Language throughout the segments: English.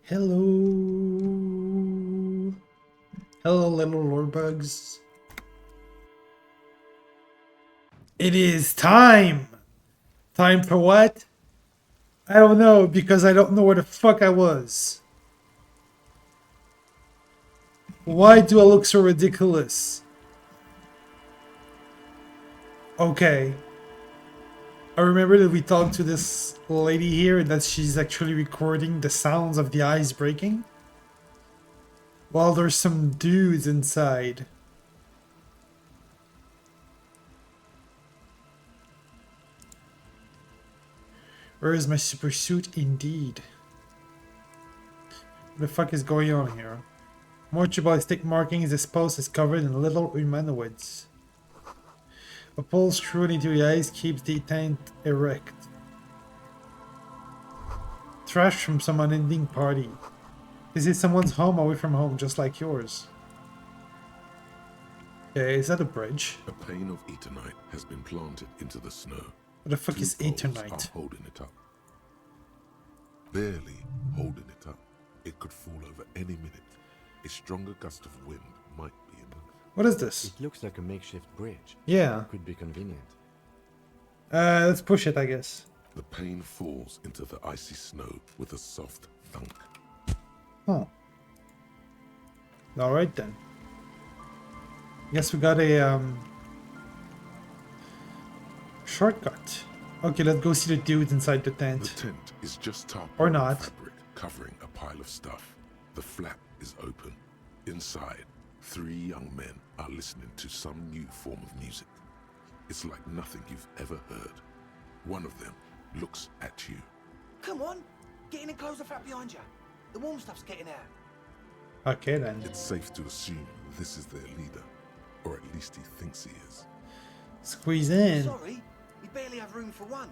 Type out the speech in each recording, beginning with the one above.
Hello. Hello, little lore bugs. It is time. Time for what? I don't know, because I don't know where the fuck I was. Why do I look so ridiculous? Okay. I remember that we talked to this lady here and that she's actually recording the sounds of the ice breaking. While there's some dudes inside. Where is my super suit indeed? What the fuck is going on here? Mortuary ballistic markings, this post is covered in little humanoids. A pole screwed into the ice keeps the tent erect. Trash from some unending party. This is someone's home away from home, just like yours. Okay, is that a bridge? A pane of eternite has been planted into the snow. What the fuck is Two poles eternite? are holding it up. Barely holding it up. It could fall over any minute. A stronger gust of wind might be enough. What is this? It looks like a makeshift bridge. Yeah. Could be convenient. Let's push it, I guess. The pane falls into the icy snow with a soft thunk. Oh. Alright then. Guess we got a shortcut. Okay, let's go see the dudes inside the tent. The tent is just tarpaulin Or not. fabric covering a pile of stuff. The flap is open. Inside, 3 young men are listening to some new form of music. It's like nothing you've ever heard. One of them looks at you. Come on, get in and close the flap behind you. The warm stuff's getting out. Okay then. It's safe to assume this is their leader, or at least he thinks he is. Squeeze in. Sorry, we barely have room for one.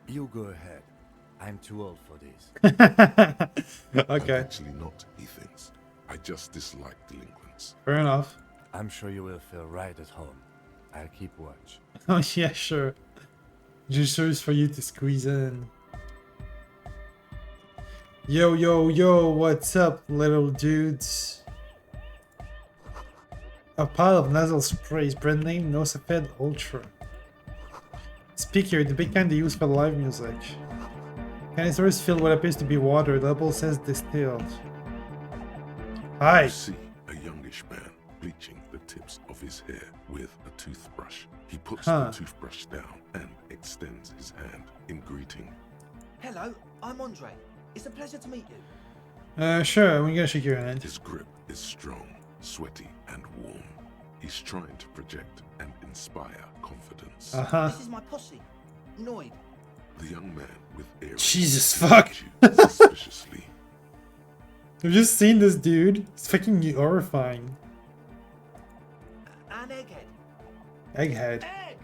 You go ahead. I'm too old for this. I'm Okay, actually not, he thinks. I just dislike delinquents. fair enough. I'm sure you will feel right at home. I'll keep watch. Oh yeah, sure. Just shows for you to squeeze in. Yo, yo, yo, what's up, little dudes? A pile of nasal sprays, brand name Noseped Ultra. Speaker, the big kind they use for live music. Canisters filled what appears to be water, the label says distilled. Hi! You see a youngish man bleaching the tips of his hair with a toothbrush. He puts the toothbrush down and extends his hand in greeting. Hello, I'm Andre. It's a pleasure to meet you. Sure, I'm gonna shake your hand. His grip is strong, sweaty, and warm. He's trying to project and inspire confidence. This is my posse, Noid. The young man with earrings Jesus fuck! looks at you suspiciously. I've just seen this dude. It's fucking horrifying. And Egghead. Egghead. Egg!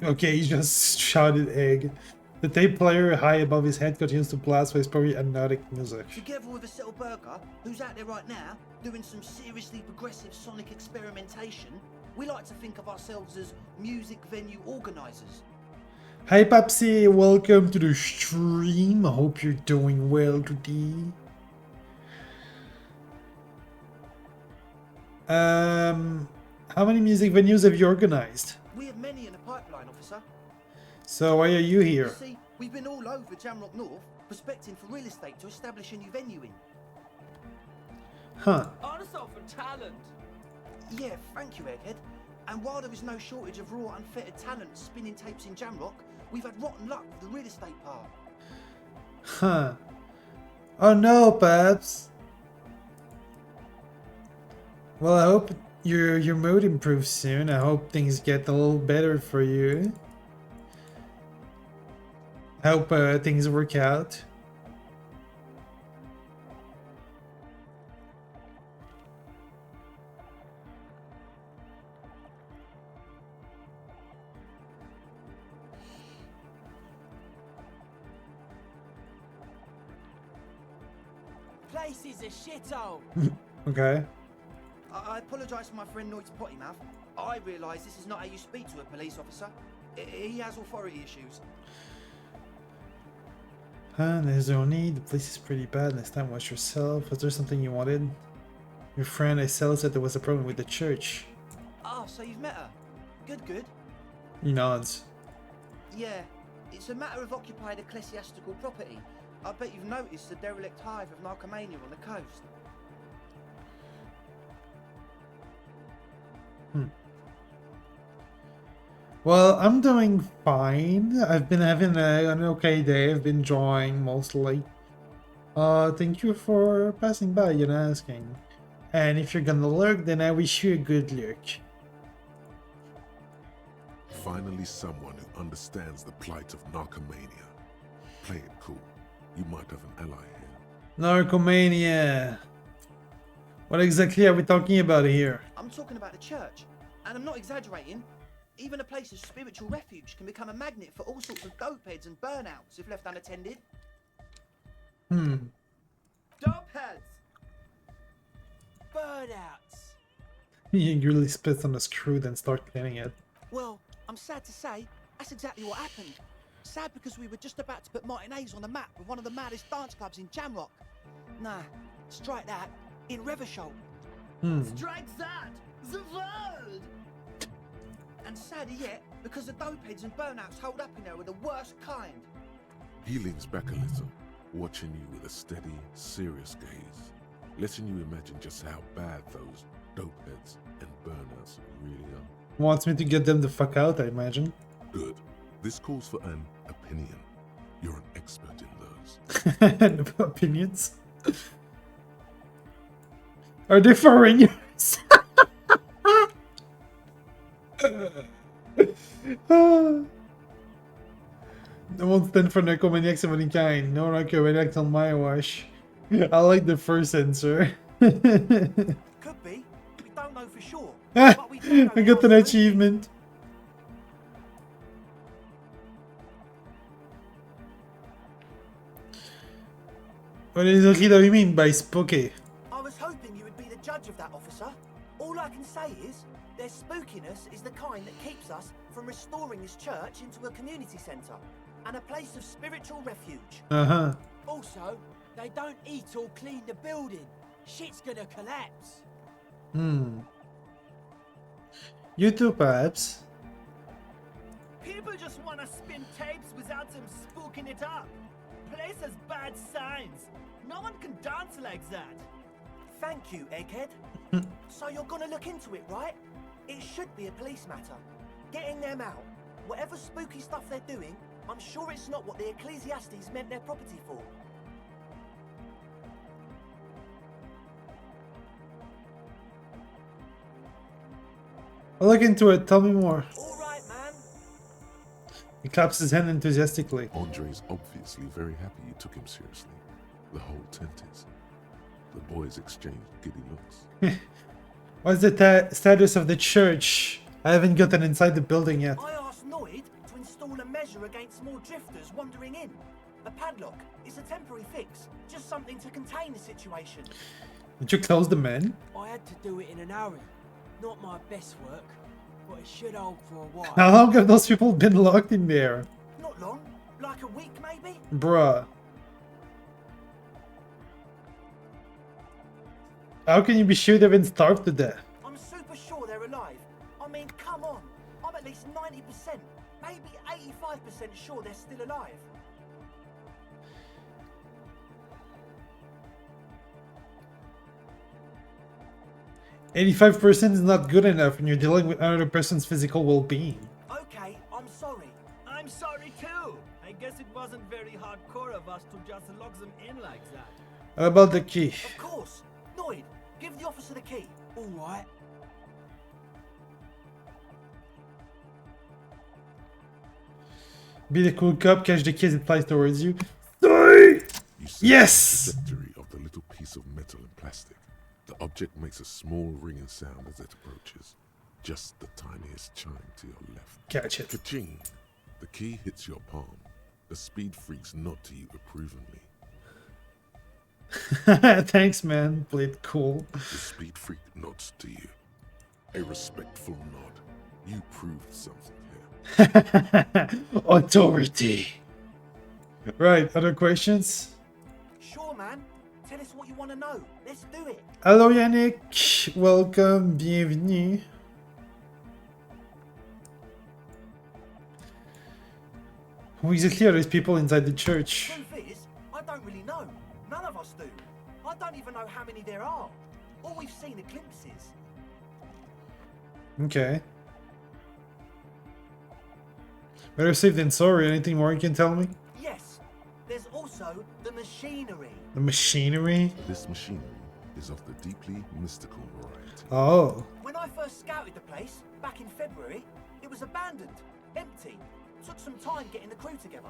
Okay, he just shouted egg. The tape player high above his head continues to blast with probably hypnotic music. Together with a Settle Burger, who's out there right now, doing some seriously progressive sonic experimentation, we like to think of ourselves as music venue organisers. Hi Papsi, welcome to the stream. I hope you're doing well today. How many music venues have you organized? We have many in the pipeline, officer. So why are you You here? see, we've been all over Jamrock North, prospecting for real estate to establish a new venue in. Huh. Artisan for talent. Yeah, thank you, Egghead. And while there is no shortage of raw, unfettered talent spinning tapes in Jamrock, we've had rotten luck with the real estate part. Huh. Oh no, Paps. Well, I hope your mood improves soon. I hope things get a little better for you. I hope things work out. Place is a shithole. Okay. I apologise for my friend Noid's potty mouth. I realise this is not how you speak to a police officer. He has authority issues. There's no need. The place is pretty bad. Next time, watch yourself. Was there something you wanted? Your friend Azellias said there was a problem with the church. Ah, so you've met her. Good, good. He nods. Yeah, it's a matter of occupied ecclesiastical property. I bet you've noticed the derelict hive of narcomania on the coast. Well, I'm doing fine. I've been having an okay day. I've been drawing mostly. Thank you for passing by and asking. And if you're gonna lurk, then I wish you a good lurk. Finally, someone who understands the plight of narcomania. Play it cool. You might have an ally here. Narcomania. What exactly are we talking about here? I'm talking about the church, and I'm not exaggerating. Even a place of spiritual refuge can become a magnet for all sorts of dopeheads and burnouts if left unattended. Dopeheads! Burnouts. He angrily spits on the screw, then starts cleaning it. Well, I'm sad to say, that's exactly what happened. Sad because we were just about to put Martinez on the map with one of the maddest dance clubs in Jamrock. Nah, strike that, in Reversholt. Strike that, the world! And sadder yet, because the dopeheads and burnouts hold up in there are the worst kind. He leans back a little, watching you with a steady, serious gaze, letting you imagine just how bad those dopeheads and burnouts really are. Wants me to get them the fuck out, I imagine. Good. This calls for an opinion. You're an expert in those. Opinions? Are they foreigners? I won't stand for narcomaniacs of any kind. No narcomaniacs on my watch. I like the first answer. Could be. We don't know for sure. But we do know I got an achievement. What exactly do you mean by spooky? I was hoping you would be the judge of that, officer. All I can say is, their spookiness is the kind that keeps us from restoring this church into a community centre and a place of spiritual refuge. Uh-huh. Also, they don't eat or clean the building. Shit's gonna collapse. You too, perhaps. People just want to spin tapes without them spooking it up. Place has bad signs. No one can dance like that. Thank you, Egghead. So you're gonna look into it, right? It should be a police matter. Getting them out. Whatever spooky stuff they're doing, I'm sure it's not what the Ecclesiastes meant their property for. I'll look into it. Tell me more. All right, man. He claps his hand enthusiastically. Andre's obviously very happy you took him seriously. The whole tent is. The boys exchanged giddy looks. What's the status of the church? I haven't gotten inside the building yet. I asked Noid to install a measure against more drifters wandering in. A padlock. It's a temporary fix. Just something to contain the situation. Did you close the man? I had to do it in an hurry. Not my best work, but it should hold for a while. How long have those people been locked in there? Not long. Like a week, maybe? Bruh. How can you be sure they've been starved to death? I'm super sure they're alive. I mean, come on. I'm at least 90%, maybe 85% sure they're still alive. %85 is not good enough when you're dealing with another person's physical well-being. Okay, I'm sorry. I'm sorry too. I guess it wasn't very hardcore of us to just lock them in like that. How about the key? Of course. Noid, give the officer the key. All right. Be the cool cop, catch the key as it flies towards you. Die! You see Yes! the trajectory of the little piece of metal and plastic. The object makes a small ringing sound as it approaches. Just the tiniest chime to your left. Catch it. Ka-ching! The key hits your palm. The speed freaks nod to you approvingly. Thanks, man. Played cool. The speed freak nods to you. A respectful nod. You proved something here. Authority. Right, other questions? Sure, man. Tell us what you want to know. Let's do it. Hello Yannick, welcome, bienvenue. Who exactly are these people inside the church? Truth is, I don't really know. None of us do. I don't even know how many there are. All we've seen are glimpses. Okay. Better safe than sorry. Anything more you can tell me? Yes. There's also the machinery. The machinery? This machinery is of the deeply mystical variety. Oh. When I first scouted the place, back in February, it was abandoned, empty. Took some time getting the crew together.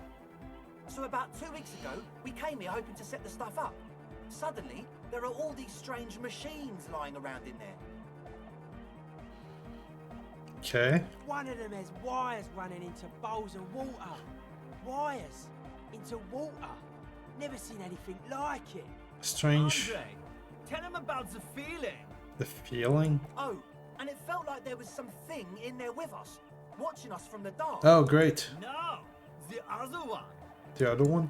So about 2 weeks ago, we came here hoping to set the stuff up. Suddenly, there are all these strange machines lying around in there. Okay. One of them has wires running into bowls of water. Wires into water. Never seen anything like it. Strange. Andre, tell him about the feeling. The feeling? Oh, and it felt like there was something in there with us, watching us from the dark. Oh, great. No, the other one. The other one?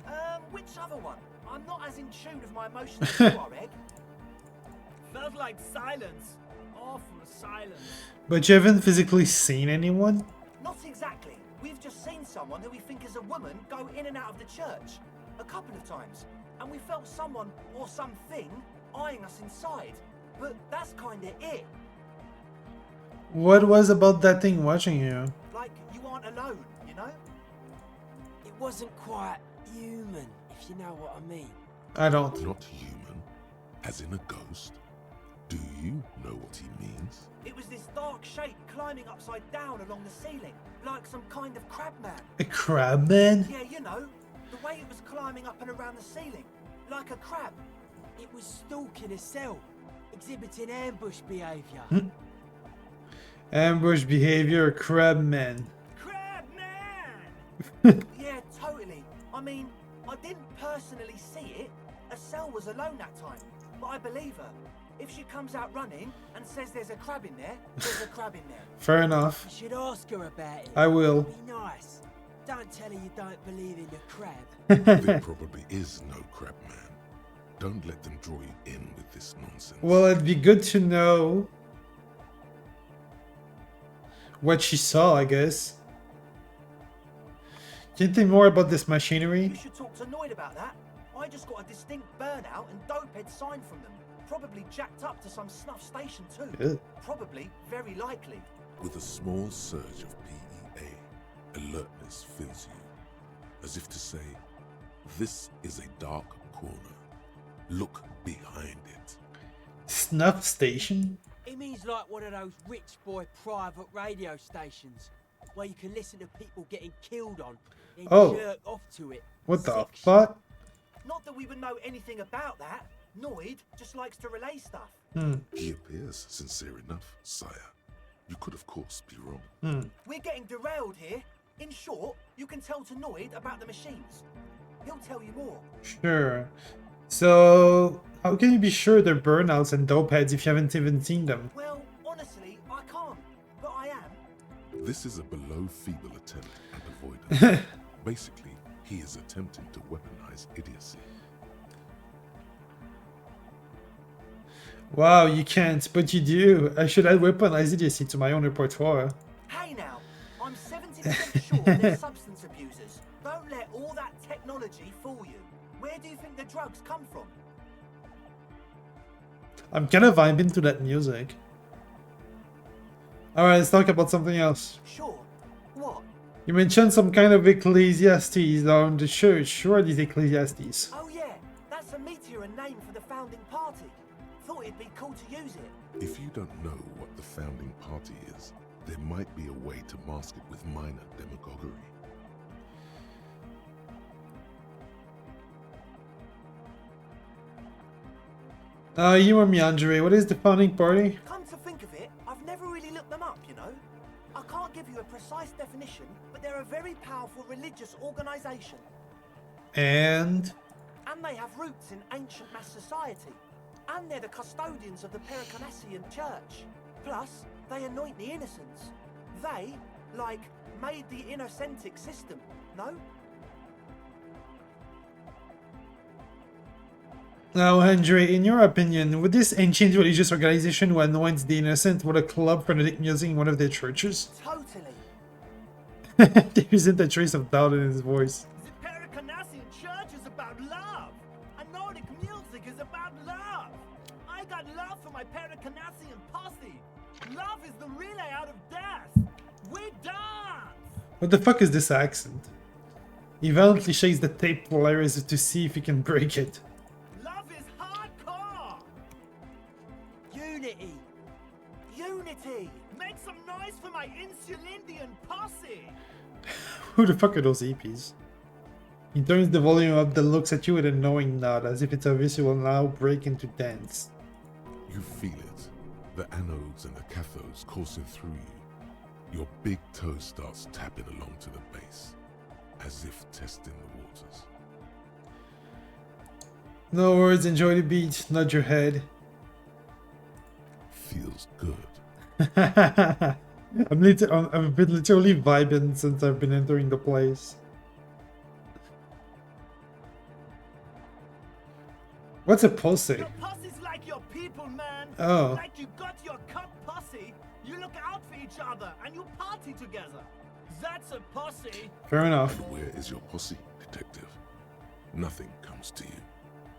Which other one? I'm not as in tune with my emotions as you are, Egg. Felt like silence. Awful silence. But you haven't physically seen anyone? Not exactly. We've just seen someone who we think is a woman go in and out of the church a couple of times, and we felt someone or something eyeing us inside. But that's kinda it. What was about that thing watching you? Like you aren't alone, you know? It wasn't quite human, if you know what I mean. I don't. Not human, as in a ghost. Do you know what he means? It was this dark shape climbing upside down along the ceiling, like some kind of crab man. A crab man? Yeah, you know, the way it was climbing up and around the ceiling, like a crab. It was stalking a cell, exhibiting ambush behaviour. Ambush behavior, crab man. Crab man! Yeah, totally. I mean, I didn't personally see it. Estelle was alone that time, but I believe her. If she comes out running and says there's a crab in there, there's a crab in there. Fair enough. You should ask her about it. I will. Be nice. Don't tell her you don't believe in the crab. There probably is no crab man. Don't let them draw you in with this nonsense. Well, it'd be good to know what she saw, I guess. Can you tell me more about this machinery? You should talk to Noid about that. I just got a distinct burnout and dopehead sign from them. Probably jacked up to some snuff station too. Good. Probably, very likely. With a small surge of PEA, alertness fills you, as if to say, this is a dark corner. Look behind it. Snuff station? It means like one of those rich boy private radio stations where you can listen to people getting killed on and Oh. jerk off to it. What the Sick shit. fuck? Not that we would know anything about that. Noid just likes to relay stuff. He appears sincere enough, sire. You could, of course, be wrong. We're getting derailed here. In short, you can tell to Noid about the machines. He'll tell you more. Sure. So, how can you be sure they're burnouts and dopeheads if you haven't even seen them? Well, honestly, I can't. But I am. This is a below feeble attempt at avoidance. Basically, he is attempting to weaponize idiocy. Wow, you can't, but you do. I should add weaponized idiocy to my own repertoire. Hey now, I'm 70% sure they're substance abusers. Don't let all that technology fool you. Where do you think the drugs come from? I'm kind of vibing to that music. Alright, let's talk about something else. Sure. What? You mentioned some kind of Ecclesiastes down the church. Who are these Ecclesiastes? Oh yeah, that's a meteor and name for the founding party. Thought it'd be cool to use it. If you don't know what the founding party is, there might be a way to mask it with minor demagoguery. You or me, Andre, what is the founding party? Come to think of it, I've never really looked them up, you know. I can't give you a precise definition, but they're a very powerful religious organization. And And they have roots in ancient mass society. And they're the custodians of the Pericarnassian church. Plus, they anoint the innocents. They, like, made the innocentic system, no? Now, Andre, in your opinion, would this ancient religious organization who anoints the innocent with a club for using one of their churches? Totally. There isn't a trace of doubt in his voice. The Pericanassian church is about love. And Nordic music is about love. I got love for my Pericanassian posse. Love is the relay out of death. We dance. What the fuck is this accent? He violently shakes the tape polaris to see if he can break it. Love is hardcore. Unity. Unity. Make some noise for my Insulindian posse. Who the fuck are those EPs? He turns the volume up, then looks at you with a knowing nod, as if it's obvious he will now break into dance. You feel it. The anodes and the cathodes coursing through you. Your big toe starts tapping along to the base, as if testing the waters. No words, enjoy the beat, nod your head. Feels good. I've been literally vibing since I've been entering the place. What's a posse? Your posse's like your people, man. Oh. Like you got your cup posse, you look out for each other and you party together. That's a posse. Fair enough. Where is your posse, detective? Nothing comes to you.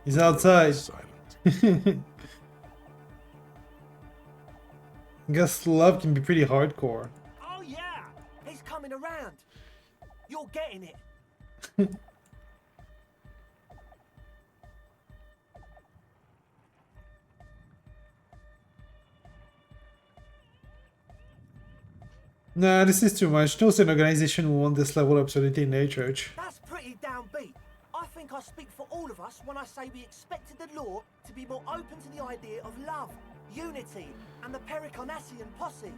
He's outside. Silent. Guess love can be pretty hardcore. Oh yeah. He's coming around. You're getting it. Nah, this is too much. No certain organization will want this level of absurdity in their church. That's pretty downbeat. I think I speak for all of us when I say we expected the law to be more open to the idea of love, unity, and the Pericanassian posse.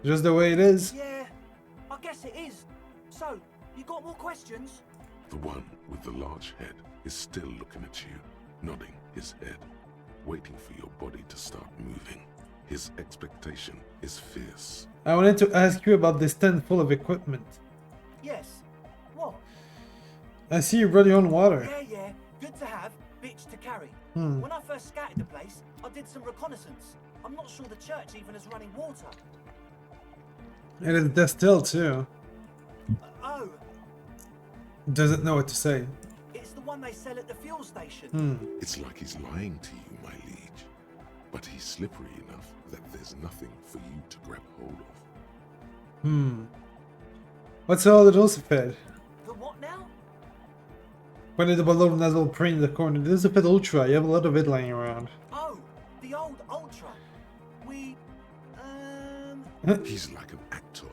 Just the way it is. Yeah, I guess it is. So, you got more questions? The one with the large head is still looking at you, nodding his head, waiting for your body to start moving. His expectation is fierce. I wanted to ask you about this tent full of equipment. Yes. What? I see you brought your own water. Yeah. Good to have, bitch to carry. Hmm. When I first scouted the place, I did some reconnaissance. I'm not sure the church even has running water. And it's distilled too. Oh, Doesn't know what to say. it's the one they sell at the fuel station. It's like he's lying to you, my liege. But he's slippery enough that there's nothing for you to grab hold of. What's all the Dulcifed? The what now? Pointed the balloon nozzle print in the corner. The Dulcifed Ultra, you have a lot of it lying around. Oh, the old Ultra. We, He's like an actor,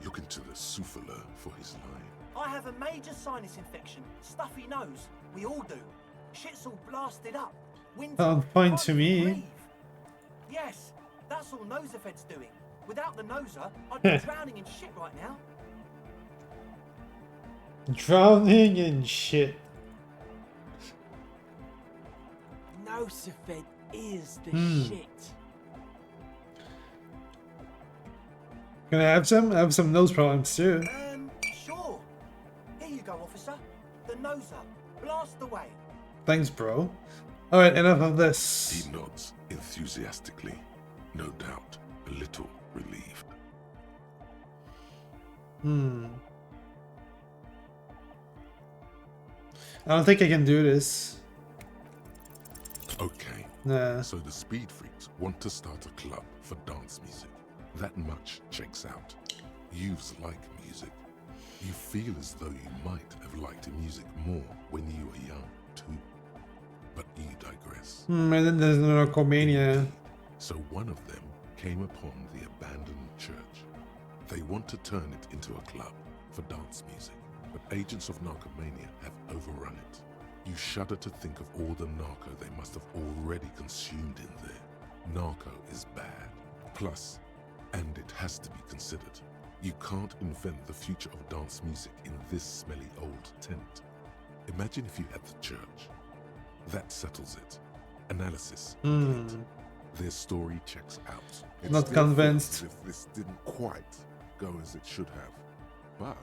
looking to the souffleur for his line. I have a major sinus infection. Stuffy nose. We all do. Shit's all blasted up. Winter. Sounds fine can't to even me. breathe. Yes, that's all Nosefed's doing. Without the Noser, I'd be drowning in shit right now. Drowning in shit. Nosefed is the shit. Can I have some? I have some nose problems too. Sure. Here you go, officer. The Noser. Blast away. Thanks, bro. Alright, enough of this. He nods enthusiastically, no doubt a little relieved. I don't think I can do this. Okay, Nah. so the speed freaks want to start a club for dance music. That much checks out. Youths like music. You feel as though you might have liked music more when you were young, too. But you digress. And then there's Narcomania. So one of them came upon the abandoned church. They want to turn it into a club for dance music, but agents of Narcomania have overrun it. You shudder to think of all the narco they must have already consumed in there. Narco is bad. Plus, and it has to be considered, you can't invent the future of dance music in this smelly old tent. Imagine if you had the church. That settles it. Analysis complete. Their story checks out. It Not still convinced. feels as if this didn't quite go as it should have. But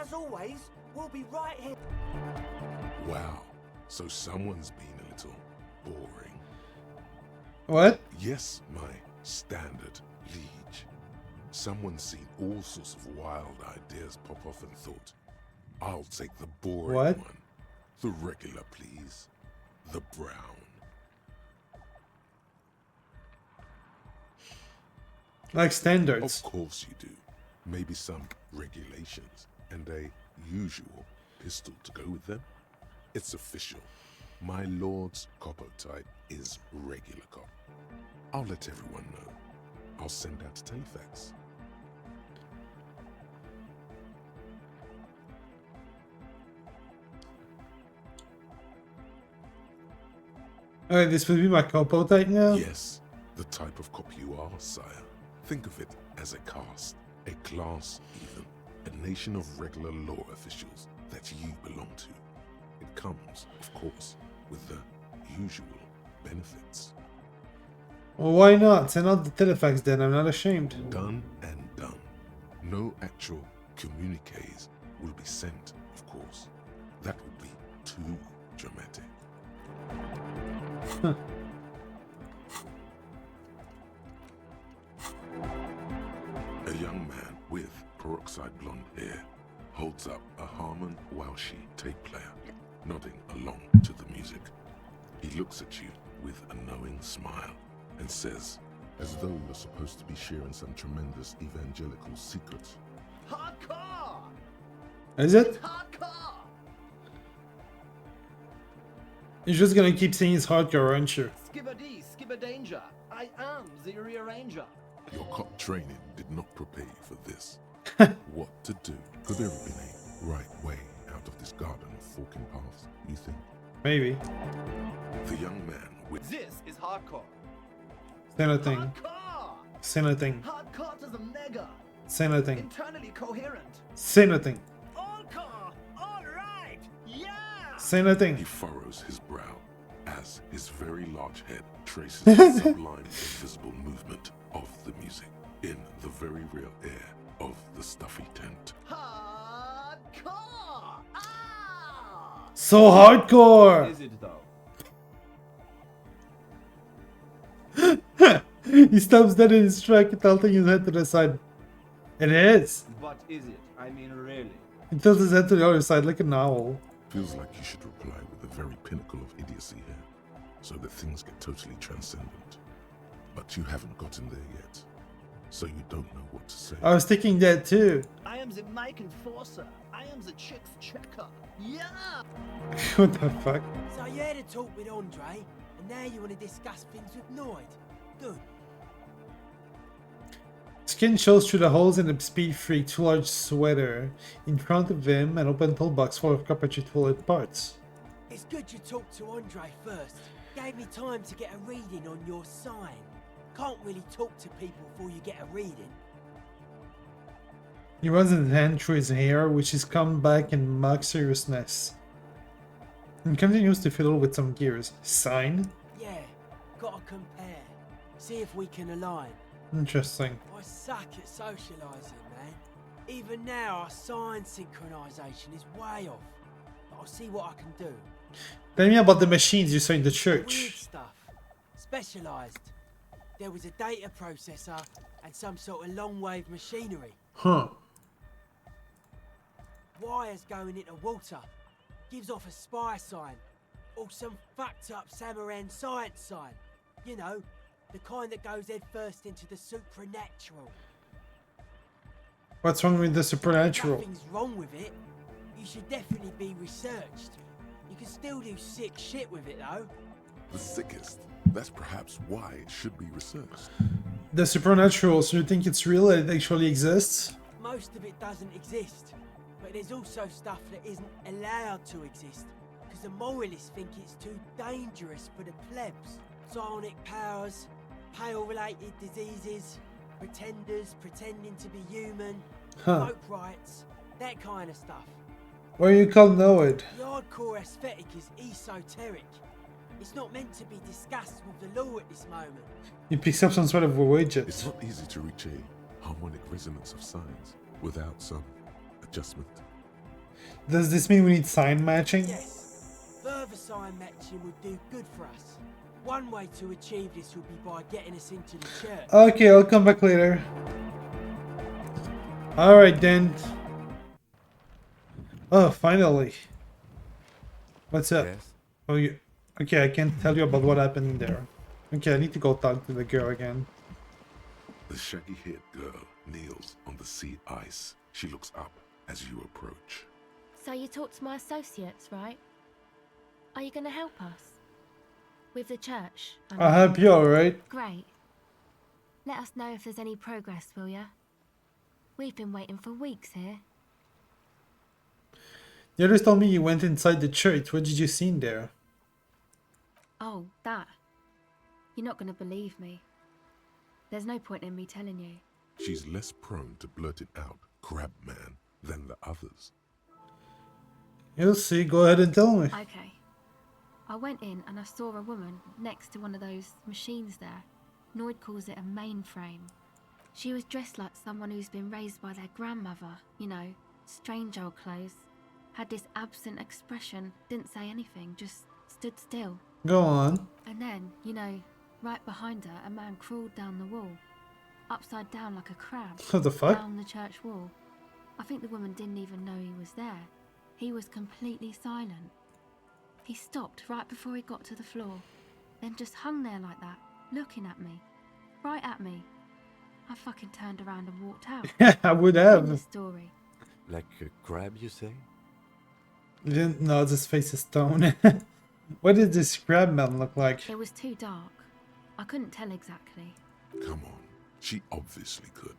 as always, we'll be right here. Wow, so someone's been a little boring. What? Yes, my standard liege. Someone's seen all sorts of wild ideas pop off and thought, I'll take the boring What? one. The regular, please. The brown. Like standards. Of course you do. Maybe some regulations and a usual pistol to go with them. It's official. My lord's copper type is regular cop. I'll let everyone know. I'll send out a telefax. Alright, this will be my compo type now? Yes, the type of cop you are, sire. Think of it as a caste, a class even, a nation of regular law officials that you belong to. It comes, of course, with the usual benefits. Well, why not? Send out the telefax then, I'm not ashamed. Done and done. No actual communiques will be sent, of course. That would be too dramatic. A young man with peroxide blonde hair holds up a Harman Welshi tape player, nodding along to the music. He looks at you with a knowing smile and says, as though you're supposed to be sharing some tremendous evangelical secret, Hardcore! Is it? Hardcore! You're just gonna keep saying it's hardcore, aren't you? Skibber-dee, skibber-danger. I am the rearranger. your cop training did not prepare you for this. What to do? Could there have been a right way out of this garden of forking paths, you think? Maybe. The young man with This is hardcore. Say nothing. Hardcore! Say nothing. Hardcore to the mega. Say nothing. Internally coherent. Say nothing. Allcore! Alright! Yeah! Say nothing. he furrows his brow as his very large head traces the sublime invisible movement of the music in the very real air of the stuffy tent. Hardcore! Ah! So hardcore! Is it though? He stops dead in his track, tilting his head to the side. It is. What is it? I mean, really? He tilts his head to the other side like an owl. Feels like you should reply with the very pinnacle of idiocy here, so that things get totally transcendent. But you haven't gotten there yet, so you don't know what to say. I was thinking that too. I am the mic enforcer. I am the chick's checker. Yeah! What the fuck? So you had a talk with Andre, and now you want to discuss things with Noid. Good. Skin shows through the holes in the Speed Freak's large sweater. In front of him, an open toolbox full of carpentry toilet parts. It's good you talked to Andre first. Gave me time to get a reading on your sign. Can't really talk to people before you get a reading. He runs his hand through his hair, which is combed back in mock seriousness. And continues to fiddle with some gears. Sign? Yeah, gotta compare. See if we can align. Interesting. I suck at socialising, man. Even now, our sign synchronisation is way off. But I'll see what I can do. Tell me about the machines you saw in the Weird church. stuff. Specialised. There was a data processor and some sort of long-wave machinery. Huh. Wires going into water. Gives off a spy sign. Or some fucked up Samaran science sign. You know, the kind that goes head first into the supernatural. What's wrong with the supernatural? Nothing's wrong with it. You should definitely be researched. You can still do sick shit with it though. The sickest. That's perhaps why it should be researched. The supernatural, so you think it's real and it actually exists? Most of it doesn't exist. But there's also stuff that isn't allowed to exist. Because the moralists think it's too dangerous for the plebs. Psionic powers, pale-related diseases, pretenders pretending to be human, Huh. folk rights, that kind of stuff. What do you call Noid? The hardcore aesthetic is esoteric. It's not meant to be discussed with the law at this moment. He picks up some sort of a widget. It's not easy to reach a harmonic resonance of signs without some adjustment. Does this mean we need sign matching? Yes. Further sign matching would do good for us. One way to achieve this would be by getting us into the church. Okay, I'll come back later. Alright then. Oh, finally. What's up? Yes? Oh, you... Okay, I can't tell you about what happened there. Okay, I need to go talk to the girl again. The shaggy-haired girl kneels on the sea ice. She looks up as you approach. So you talked to my associates, right? Are you going to help us? With the church? I'll help you, alright? Great. Let us know if there's any progress, will ya? We've been waiting for weeks here. The others told me you went inside the church. What did you see in there? Oh, that. You're not going to believe me. There's no point in me telling you. She's less prone to blurt it out, Crabman, than the others. You'll see. Go ahead and tell me. Okay. I went in and I saw a woman next to one of those machines there. Noid calls it a mainframe. She was dressed like someone who's been raised by their grandmother, you know, strange old clothes. Had this absent expression, didn't say anything, just stood still. Go on. And then, you know, right behind her, a man crawled down the wall. Upside down like a crab. What the fuck? Down the church wall. I think the woman didn't even know he was there. He was completely silent. He stopped right before he got to the floor. Then just hung there like that, looking at me. Right at me. I fucking turned around and walked out. Yeah, I would End of have. story. Like a crab, you say? No, this face is stone. What did this crab man look like? It was too dark. I couldn't tell exactly. Come on, she obviously could.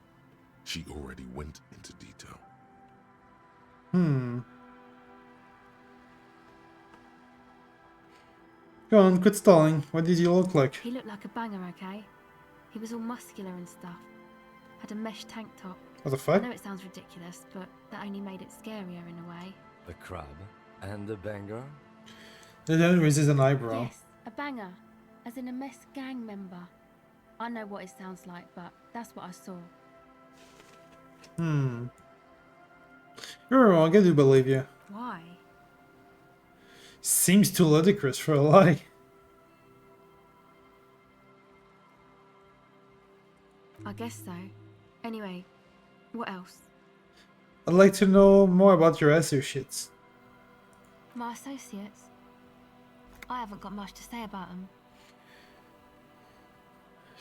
She already went into detail. Go on, quit stalling. What did he look like? He looked like a banger, okay? He was all muscular and stuff. Had a mesh tank top. What the I fuck? know it sounds ridiculous, but that only made it scarier in a way. A crab and a banger? The then raises an eyebrow. Yes, a banger. As in a mess gang member. I know what it sounds like, but that's what I saw. You're wrong, I do believe you. Why? Seems too ludicrous for a lie. I guess so. Anyway, what else? I'd like to know more about your associates. My associates? I haven't got much to say about them.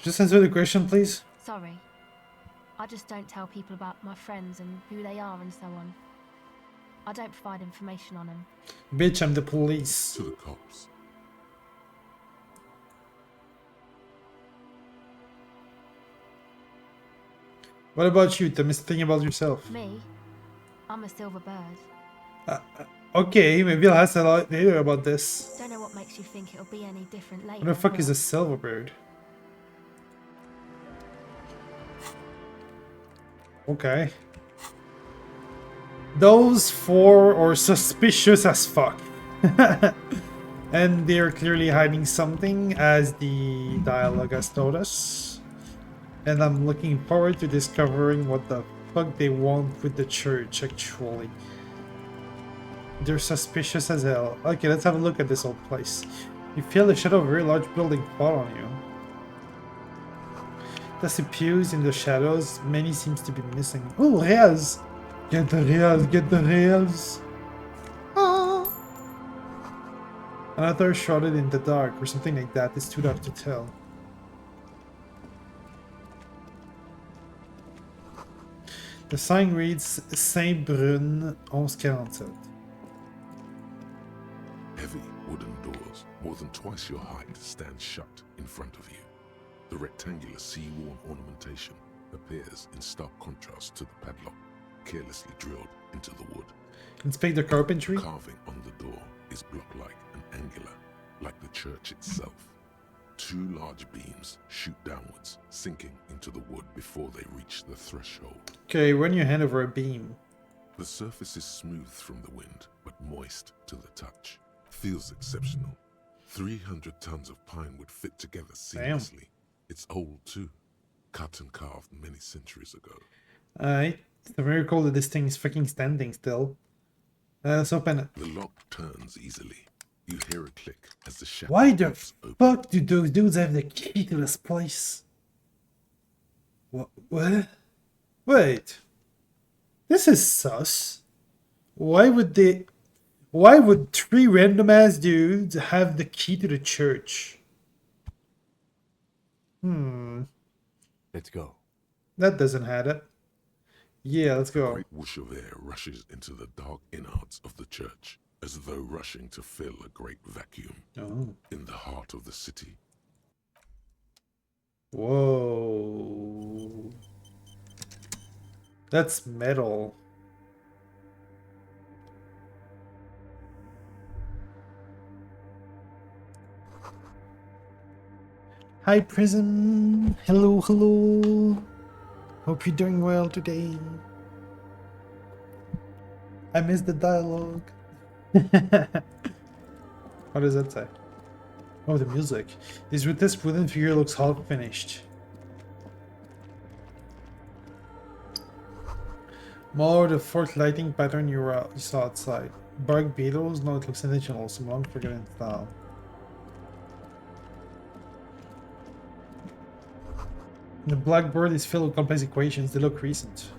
Just answer the question, please. Sorry. I just don't tell people about my friends and who they are and so on. I don't provide information on them. Bitch, I'm the police. To the cops. What about you? Tell me something about yourself. Me? I'm a silver bird. Okay, maybe I'll ask a lot later about this. Don't know what makes you think it'll be any different later. What the fuck is a but silver bird? Okay. Those four are suspicious as fuck. And they're clearly hiding something, as the dialogue has told us. And I'm looking forward to discovering what the fuck they want with the church, actually. They're suspicious as hell. Okay, let's have a look at this old place. You feel the shadow of a very large building fall on you. Dusty pews in the shadows. Many seems to be missing. Oh, rails! Get the rails, get the rails! Ah. Another shrouded in the dark, or something like that. It's too dark to tell. The sign reads Saint-Brun 1147. Heavy wooden doors, more than twice your height, stand shut in front of you. The rectangular sea-worn ornamentation appears in stark contrast to the padlock, carelessly drilled into the wood. Inspect the carpentry. Carving on the door is block-like and angular, like the church itself. Two large beams shoot downwards, sinking into the wood before they reach the threshold. Okay, run your hand over a beam. The surface is smooth from the wind, but moist to the touch. Feels exceptional. 300 tons of pine would fit together seamlessly. It's old too, cut and carved many centuries ago. It's a miracle that this thing is fucking standing still. Let's open it. The lock turns easily. You hear a click as the shackle Why the pops open. fuck do those dudes have the key to this place? What? Wait. This is sus. Why would 3 random ass dudes have the key to the church? Let's go. That doesn't add it. Yeah, let's A go. great whoosh of air rushes into the dark innards of the church, as though rushing to fill a great vacuum Oh. in the heart of the city. Whoa. That's metal. Hi Prism. Hello, hello. Hope you're doing well today. I missed the dialogue. What does that say? Oh, the music. This wooden figure looks half finished. More the forked lighting pattern you saw outside. Bug beetles? No, it looks intentional. Some long forgotten style. The blackboard is filled with complex equations. They look recent.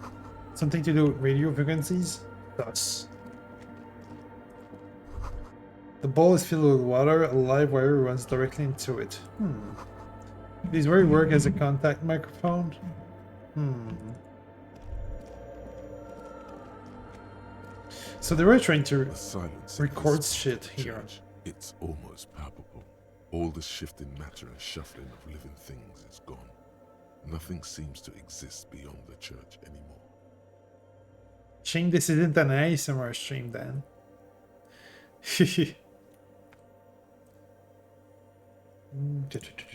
Something to do with radio frequencies? Thus. The bowl is filled with water. A live wire runs directly into it. These wires work as a contact microphone? So they were trying to The silence record is shit here. church. It's almost palpable. All the shifting matter and shuffling of living things is gone. Nothing seems to exist beyond the church anymore. Shame this isn't an ASMR stream then.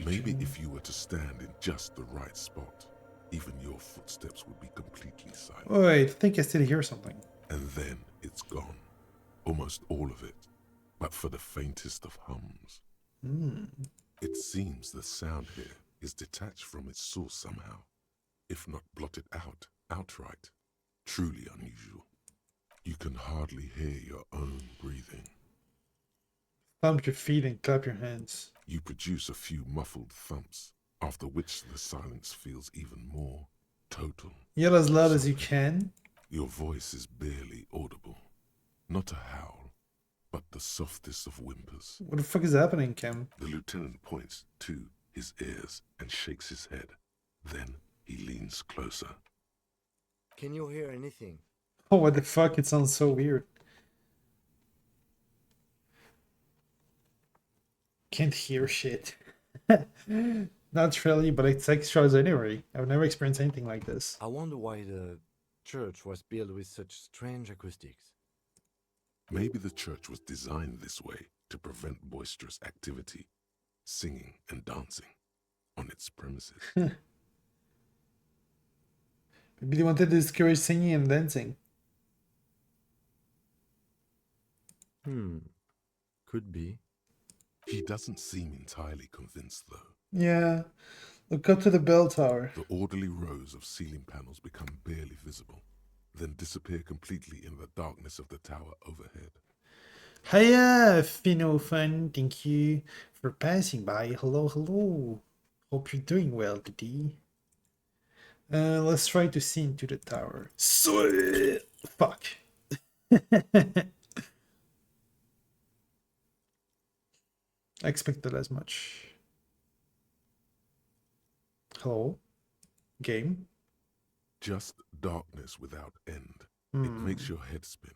Maybe if you were to stand in just the right spot, even your footsteps would be completely silent. Wait, I think I still hear something. And then it's gone. Almost all of it. But for the faintest of hums. It seems the sound here is detached from its source somehow, if not blotted out outright. Truly unusual. You can hardly hear your own breathing. Thump your feet and clap your hands. You produce a few muffled thumps, after which the silence feels even more total. Yell as loud as you can. Your voice is barely audible. Not a howl, but the softest of whimpers. What the fuck is happening, Kim? The lieutenant points to his ears and shakes his head. Then he leans closer. Can you hear anything? Oh, what the fuck? It sounds so weird. Can't hear shit. Not really, but it's extraordinary. I've never experienced anything like this. I wonder why the church was built with such strange acoustics. Maybe the church was designed this way to prevent boisterous activity, singing and dancing on its premises. Maybe they wanted to discourage singing and dancing. Could be. He doesn't seem entirely convinced, though. Yeah. Look up to the bell tower. The orderly rows of ceiling panels become barely visible, then disappear completely in the darkness of the tower overhead. Hiya, Finofun. Thank you for passing by. Hello, hello. Hope you're doing well today. Let's try to see into the tower. Sweet. Fuck. I expected as much. Hello? Game? Just darkness without end. It makes your head spin.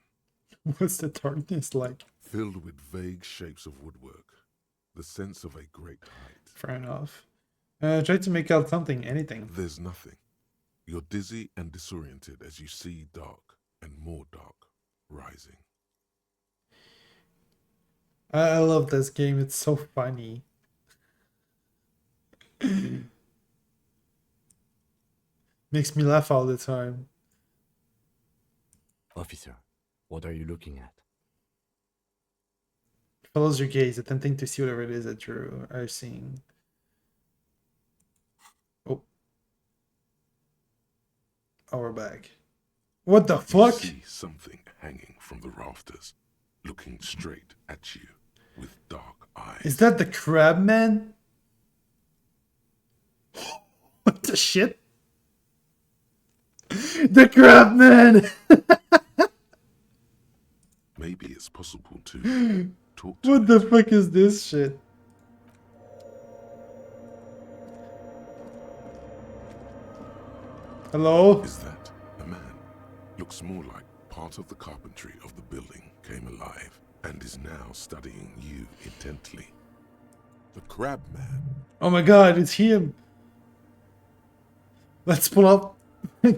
What's the darkness like? Filled with vague shapes of woodwork. The sense of a great height. Fair enough. Try to make out something, anything. There's nothing. You're dizzy and disoriented as you see dark and more dark rising. I love this game, it's so funny. Makes me laugh all the time. Officer, what are you looking at? Follows your gaze, attempting to see whatever it is that you are seeing. Oh. Oh, we're back. What the You fuck? see something hanging from the rafters, looking straight at you with dark eyes. Is that the crab man? What the shit? The crab man! Maybe it's possible to talk to What the fuck is this shit? Hello? Is that a man? Looks more like part of the carpentry of the building came alive and is now studying you intently. The crab man. Oh my god, it's him! Let's pull up.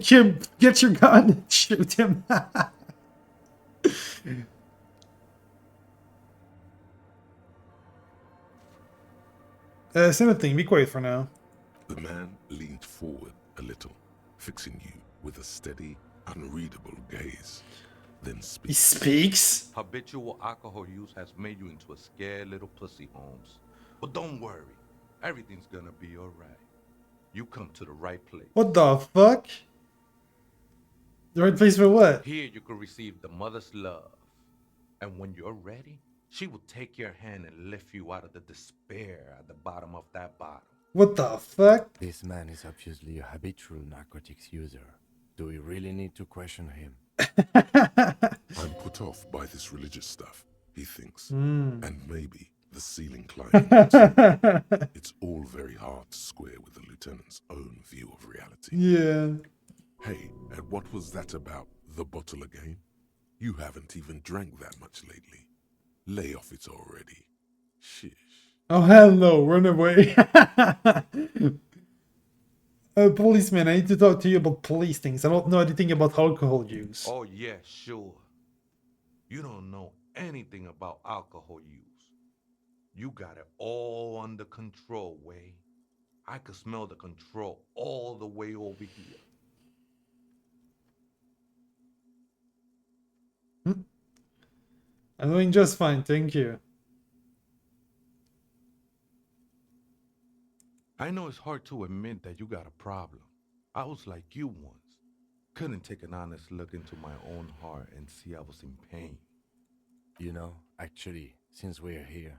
Kim, get your gun and shoot him. Same thing, be quiet for now. The man leaned forward a little, fixing you with a steady, unreadable gaze. Then He speaks. speaks? Habitual alcohol use has made you into a scared little pussy, Holmes. But don't worry, everything's gonna be alright. You come to the right place. What the fuck? The right place for what? Here you can receive the mother's love. And when you're ready, she will take your hand and lift you out of the despair at the bottom of that bottle. What the fuck? This man is obviously a habitual narcotics user. Do we really need to question him? I'm put off by this religious stuff, he thinks. And maybe the ceiling climbing. too. It's all very hard to square with the lieutenant's own view of reality. Yeah. Hey, and what was that about? The bottle again? You haven't even drank that much lately. Lay off it already. Shish. Oh hell no, run away. Policeman, I need to talk to you about police things. I don't know anything about alcohol use. Oh yeah, sure. You don't know anything about alcohol use. You got it all under control, Way. I could smell the control all the way over here. I'm doing just fine, thank you. I know it's hard to admit that you got a problem. I was like you once. Couldn't take an honest look into my own heart and see I was in pain. You know, actually, since we're here,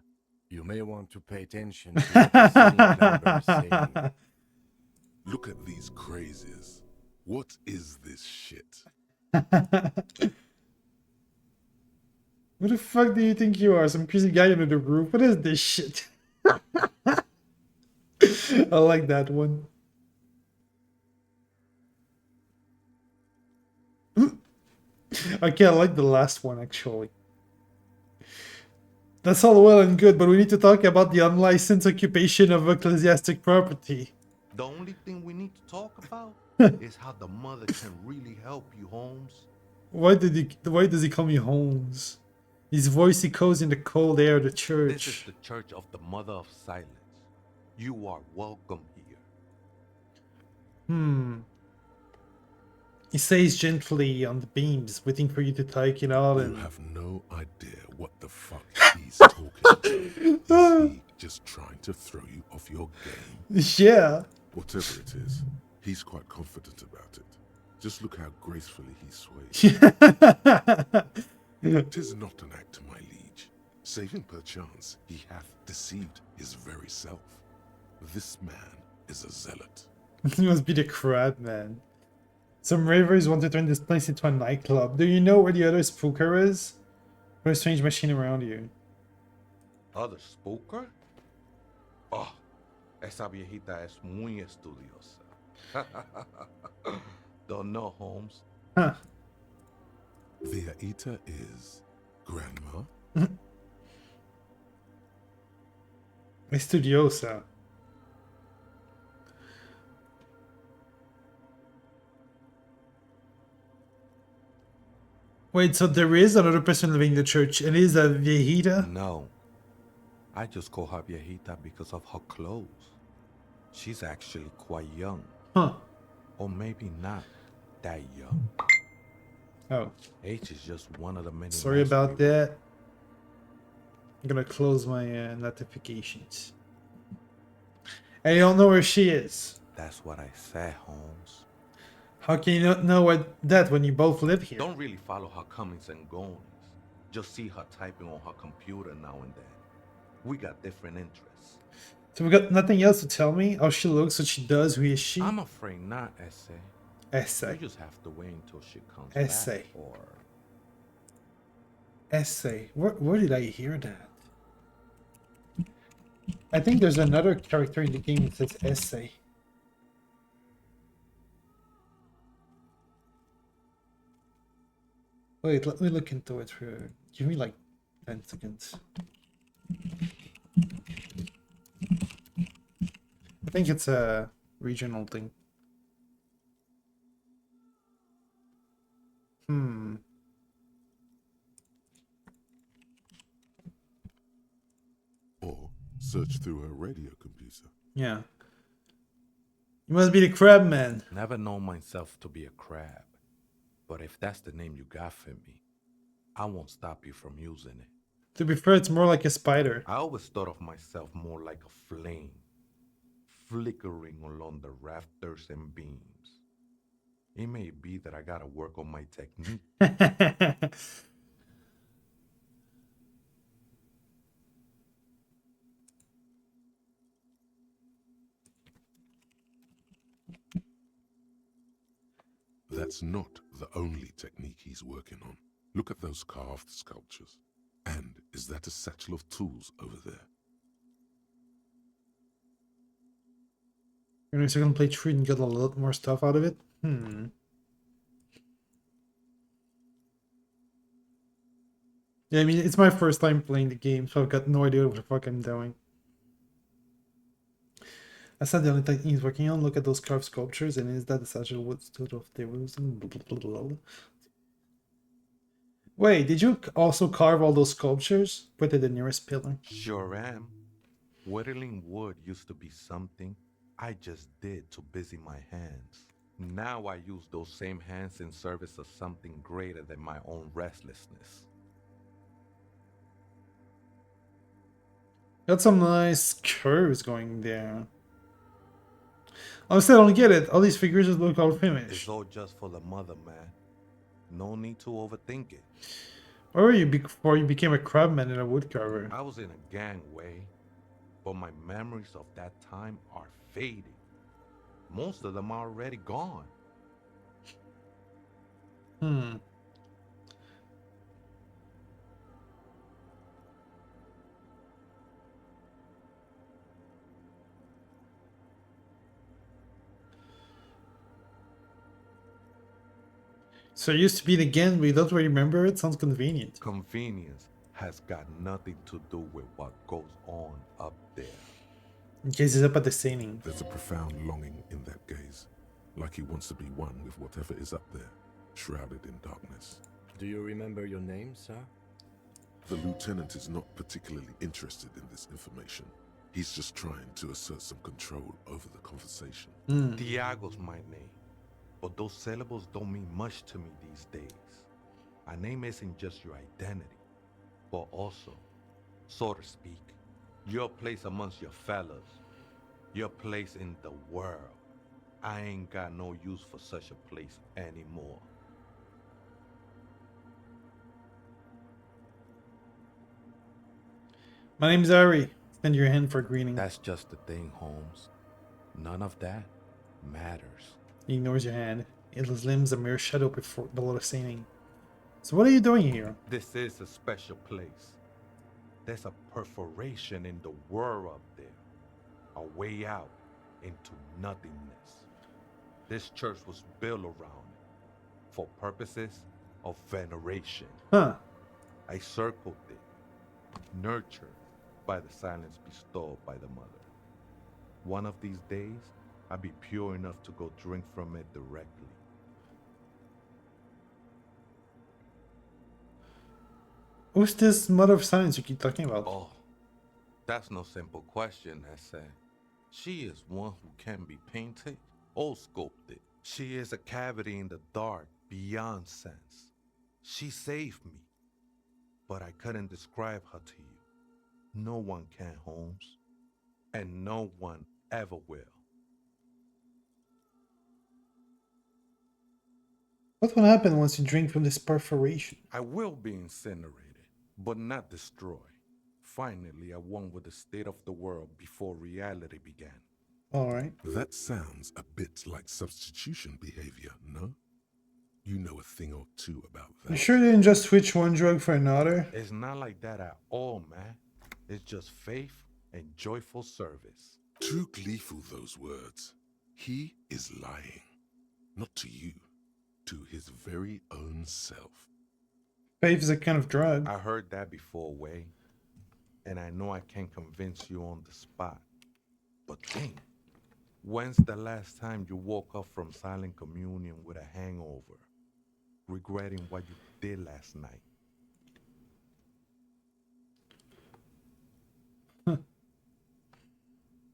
you may want to pay attention to what the ceiling climber is saying. Look at these crazies. What is this shit? Who the fuck do you think you are? Some crazy guy under the roof? What is this shit? I like that one. Okay, I like the last one actually. That's all well and good, but we need to talk about the unlicensed occupation of ecclesiastic property. The only thing we need to talk about is how the mother can really help you, Holmes. Why does he call me Holmes? His voice echoes in the cold air of the church. This is the Church of the Mother of Silence. You are welcome here. He says gently on the beams, waiting for you to take it out You and... have no idea what the fuck he's talking about. Is he just trying to throw you off your game? Yeah. Whatever it is, he's quite confident about it. Just look how gracefully he sways. 'Tis not an act, my liege. Saving perchance, he hath deceived his very self. This man is a zealot. He must be the crab man. Some ravers want to turn this place into a nightclub. Do you know where the other spooker is? Or a strange machine around you? Other spooker? Oh, esa viejita es muy estudiosa. Don't know, Holmes. Huh. Viaita is grandma. Estudiosa. Wait, so there is another person living in the church, and it is a viejita? No. I just call her viejita because of her clothes. She's actually quite young. Huh. Or maybe not that young. Oh, Age is just one of the many... sorry ways about we- that. I'm gonna close my notifications. I don't know where she is. That's what I said, Holmes. How can you not know that when you both live here? Don't really follow her comings and goings. Just see her typing on her computer now and then. We got different interests. So we got nothing else to tell me? How she looks, what she does, who is she? I'm afraid not, Essay. Essay. You just have to wait until she comes Essay. back, or... Essay. Where did I hear that? I think there's another character in the game that says essay. Wait, let me look into it. Give me like 10 seconds. I think it's a regional thing. Or search through her radio computer. Yeah. You must be the crab man. Never known myself to be a crab. But if that's the name you got for me, I won't stop you from using it. To be fair, it's more like a spider. I always thought of myself more like a flame, flickering along the rafters and beams. It may be that I gotta work on my technique. That's not the only technique he's working on. Look at those carved sculptures. And is that a satchel of tools over there? You're in second playthrough and get a lot more stuff out of it? Yeah, I mean, it's my first time playing the game, so I've got no idea what the fuck I'm doing. That's not the only thing he's working on. Look at those carved sculptures, and is that the satchel wood stood of the Jerusalem? Wait, did you also carve all those sculptures? Put it the nearest pillar. Sure am. Whittling wood used to be something I just did to busy my hands. Now I use those same hands in service of something greater than my own restlessness. Got some nice curves going there. Honestly, I don't get it. All these figures just look all finished. It's all just for the mother, man. No need to overthink it. Where were you before you became a crabman and a woodcarver? I was in a gangway, but my memories of that time are fading. Most of them are already gone. So it used to be the again, we don't remember it. Sounds convenient. Convenience has got nothing to do with what goes on up there. In case he's up at the sailing. There's a profound longing in that gaze, like he wants to be one with whatever is up there, shrouded in darkness. Do you remember your name, sir? The lieutenant is not particularly interested in this information. He's just trying to assert some control over the conversation. Diago's my name, but those syllables don't mean much to me these days. A name isn't just your identity, but also, so to speak, your place amongst your fellas, your place in the world. I ain't got no use for such a place anymore. My name's Ari. Extend your hand for greeting. That's just the thing, Holmes. None of that matters. He ignores your hand. His limbs a mere shadow below the sailing. So what are you doing here? This is a special place. There's a perforation in the world up there. A way out into nothingness. This church was built around it for purposes of veneration. I circled it, nurtured by the silence bestowed by the mother. One of these days, I'll be pure enough to go drink from it directly. Who's this mother of silence you keep talking about? Oh, that's no simple question, Essay. She is one who can be painted or sculpted. She is a cavity in the dark beyond sense. She saved me, but I couldn't describe her to you. No one can, Holmes, and no one ever will. What will happen once you drink from this perforation? I will be incinerated. but not destroy. Finally, I won with the state of the world before reality began. Alright. That sounds a bit like substitution behavior, no? You know a thing or two about that. You sure you didn't just switch one drug for another? It's not like that at all, man. It's just faith and joyful service. Too gleeful, those words. He is lying. Not to you, to his very own self. Faith is a kind of drug. I heard that before, Way. And I know I can't convince you on the spot. But think, when's the last time you woke up from silent communion with a hangover, regretting what you did last night?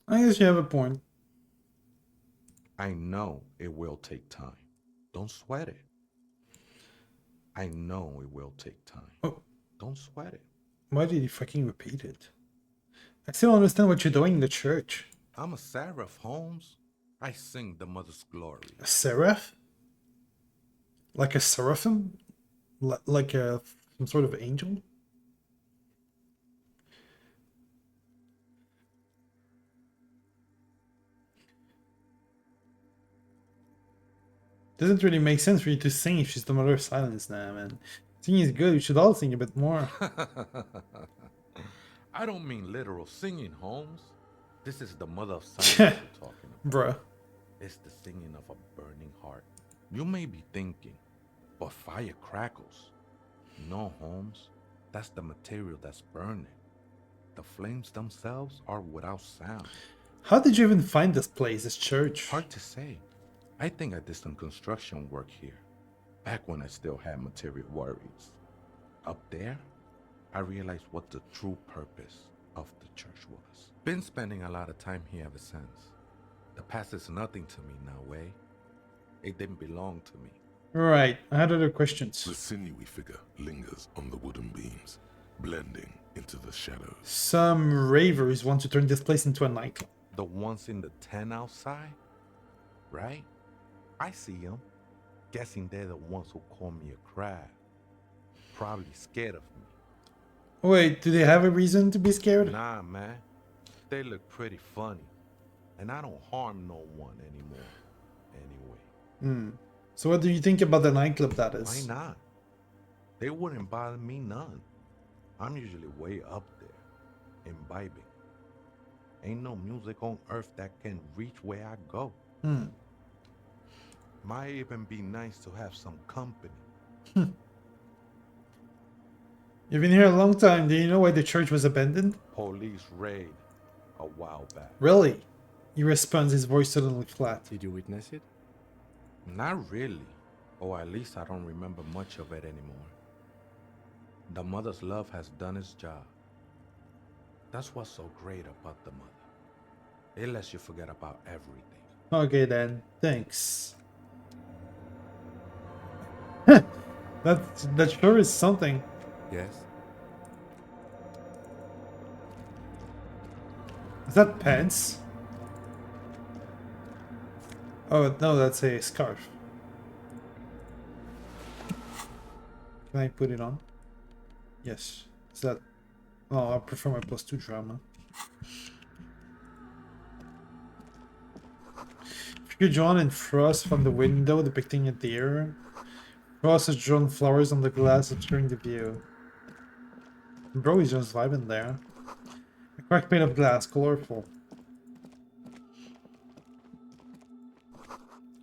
I guess you have a point. I know it will take time. Don't sweat it. I know it will take time. Oh. Don't sweat it. Why did you fucking repeat it? I still don't understand what you're doing in the church. I'm a seraph, Holmes. I sing the mother's glory. A seraph? Like a seraphim? Like some sort of angel? Doesn't really make sense for you to sing if she's the mother of silence now, man. Singing is good, we should all sing a bit more. I don't mean literal singing, Holmes. This is the mother of silence we're talking about. Bruh. It's the singing of a burning heart. You may be thinking, but fire crackles. No, Holmes. That's the material that's burning. The flames themselves are without sound. How did you even find this place, this church? Hard to say. I think I did some construction work here, back when I still had material worries. Up there, I realized what the true purpose of the church was. Been spending a lot of time here ever since. The past is nothing to me now, Way. It didn't belong to me. Right, I had other questions. The sinewy figure lingers on the wooden beams, blending into the shadows. Some ravers want to turn this place into a nightclub. The ones in the tent outside, right? I see them. Guessing they're the ones who call me a crab. Probably scared of me. Wait, do they have a reason to be scared? Nah, man. They look pretty funny. And I don't harm no one anymore. Anyway. So what do you think about the nightclub that is? Why not? They wouldn't bother me none. I'm usually way up there, imbibing. Ain't no music on earth that can reach where I go. Might even be nice to have some company. You've been here a long time. Do you know why the church was abandoned? Police raid a while back. Really? He responds, his voice suddenly flat. Did you witness it? Not really. Or at least I don't remember much of it anymore. The mother's love has done its job. That's what's so great about the mother. It lets you forget about everything. Okay then, thanks. That sure is something. Yes. Is that pants? Oh no, that's a scarf. Can I put it on? Yes. Is that... Oh, I prefer my +2 drama. Figure drawn in frost from the window depicting a deer. Frost has drawn flowers on the glass obscuring the view. Bro is just vibing there. A cracked pane of glass, colorful.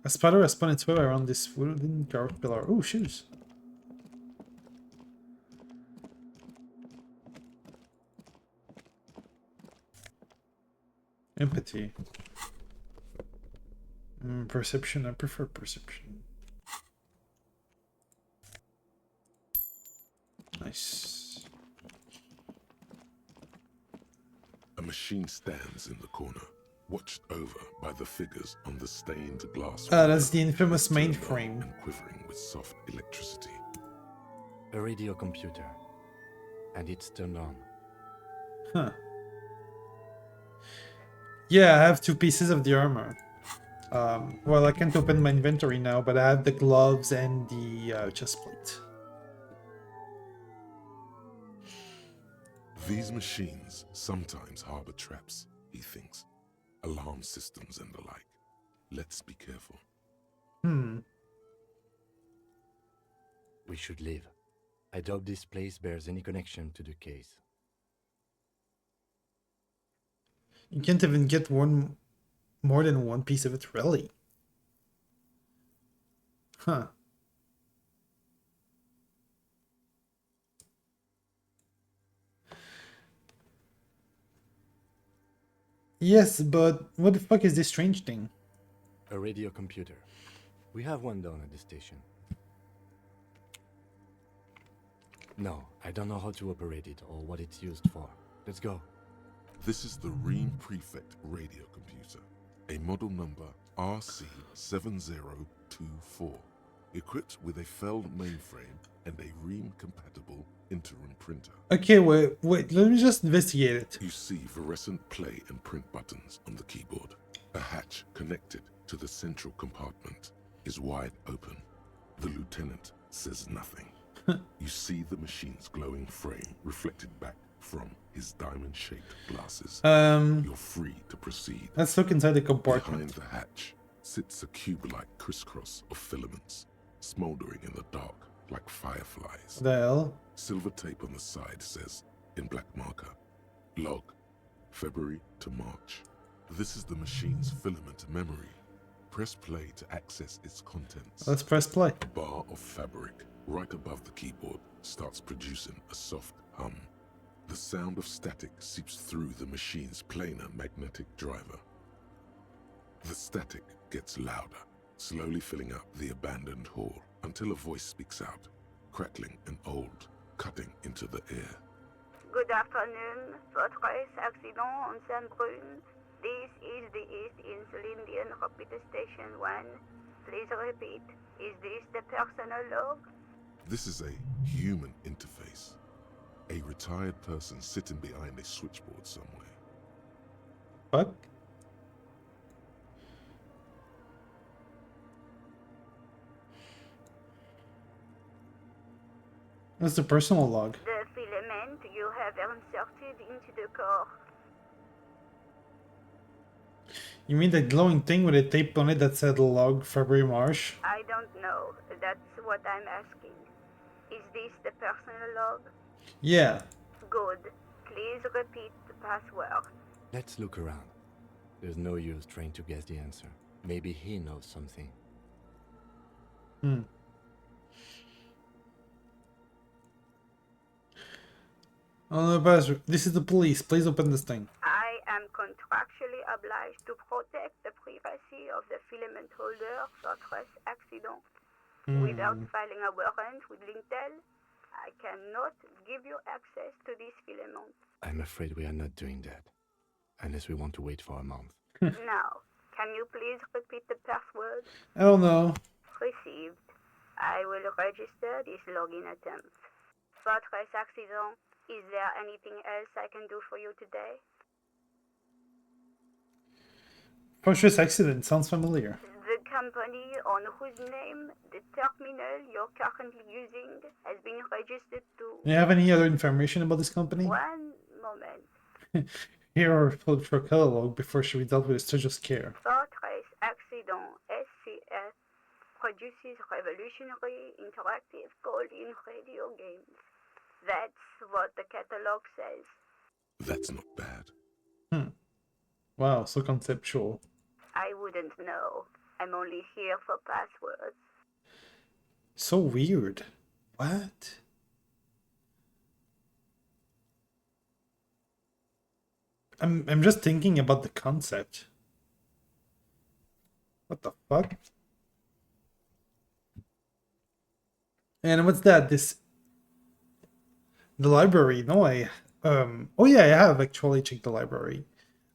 A spider has spun its web around this wooden carved pillar. Oh, shoes. Empathy. Perception. I prefer perception. Nice. A machine stands in the corner, watched over by the figures on the stained glass. Ah, that's the infamous turned on mainframe. And quivering with soft electricity. A radio computer. And it's turned on. Huh. Yeah, I have 2 pieces of the armor. Well, I can't open my inventory now, but I have the gloves and the chest plate. These machines sometimes harbor traps, he thinks. Alarm systems and the like. Let's be careful. We should leave. I doubt this place bears any connection to the case. You can't even get more than one piece of it, really. Huh. Yes, but what the fuck is this strange thing? A radio computer. We have one down at the station. No, I don't know how to operate it or what it's used for. Let's go. This is the Ream Prefect radio computer, a model number RC7024, equipped with a Feld mainframe and a Ream-compatible interim printer. Okay, wait, let me just investigate it. You see fluorescent play and print buttons on the keyboard. A hatch connected to the central compartment is wide open. The lieutenant says nothing. You see the machine's glowing frame reflected back from his diamond-shaped glasses. You're free to proceed. Let's look inside the compartment. Behind the hatch sits a cube-like crisscross of filaments, smoldering in the dark like fireflies. The hell? Silver tape on the side says, in black marker, log, February to March. This is the machine's filament memory. Press play to access its contents. Let's press play. A bar of fabric right above the keyboard starts producing a soft hum. The sound of static seeps through the machine's planar magnetic driver. The static gets louder, slowly filling up the abandoned hall until a voice speaks out, crackling and old, cutting into the air. Good afternoon, Fortress accident on Saint-Brune. This is the East Insulindian Repeater Station 1. Please repeat, is this the personal log? This is a human interface. A retired person sitting behind a switchboard somewhere. Fuck? That's the personal log. The filament you have inserted into the core. You mean that glowing thing with a tape on it that said log February Marsh? I don't know. That's what I'm asking. Is this the personal log? Yeah. Good. Please repeat the password. Let's look around. There's no use trying to guess the answer. Maybe he knows something. Oh no, this is the police. Please open this thing. I am contractually obliged to protect the privacy of the filament holder for stress accident. Without filing a warrant with Lintel, I cannot give you access to this filament. I'm afraid we are not doing that. Unless we want to wait for a month. Now, can you please repeat the password? I don't know. Received. I will register this login attempt. Fortress accident. Is there anything else I can do for you today? Fortress accident sounds familiar. The company on whose name the terminal you're currently using has been registered to... Do you have any other information about this company? One moment. Here are full catalog before she dealt with a stage of scare. Fortress Accident SCS produces revolutionary interactive call-in radio games. That's what the catalog says. That's not bad. Wow, so conceptual. I wouldn't know. I'm only here for passwords. So weird. What? I'm just thinking about the concept. What the fuck? And what's that? The library? No, oh yeah, I have actually checked the library.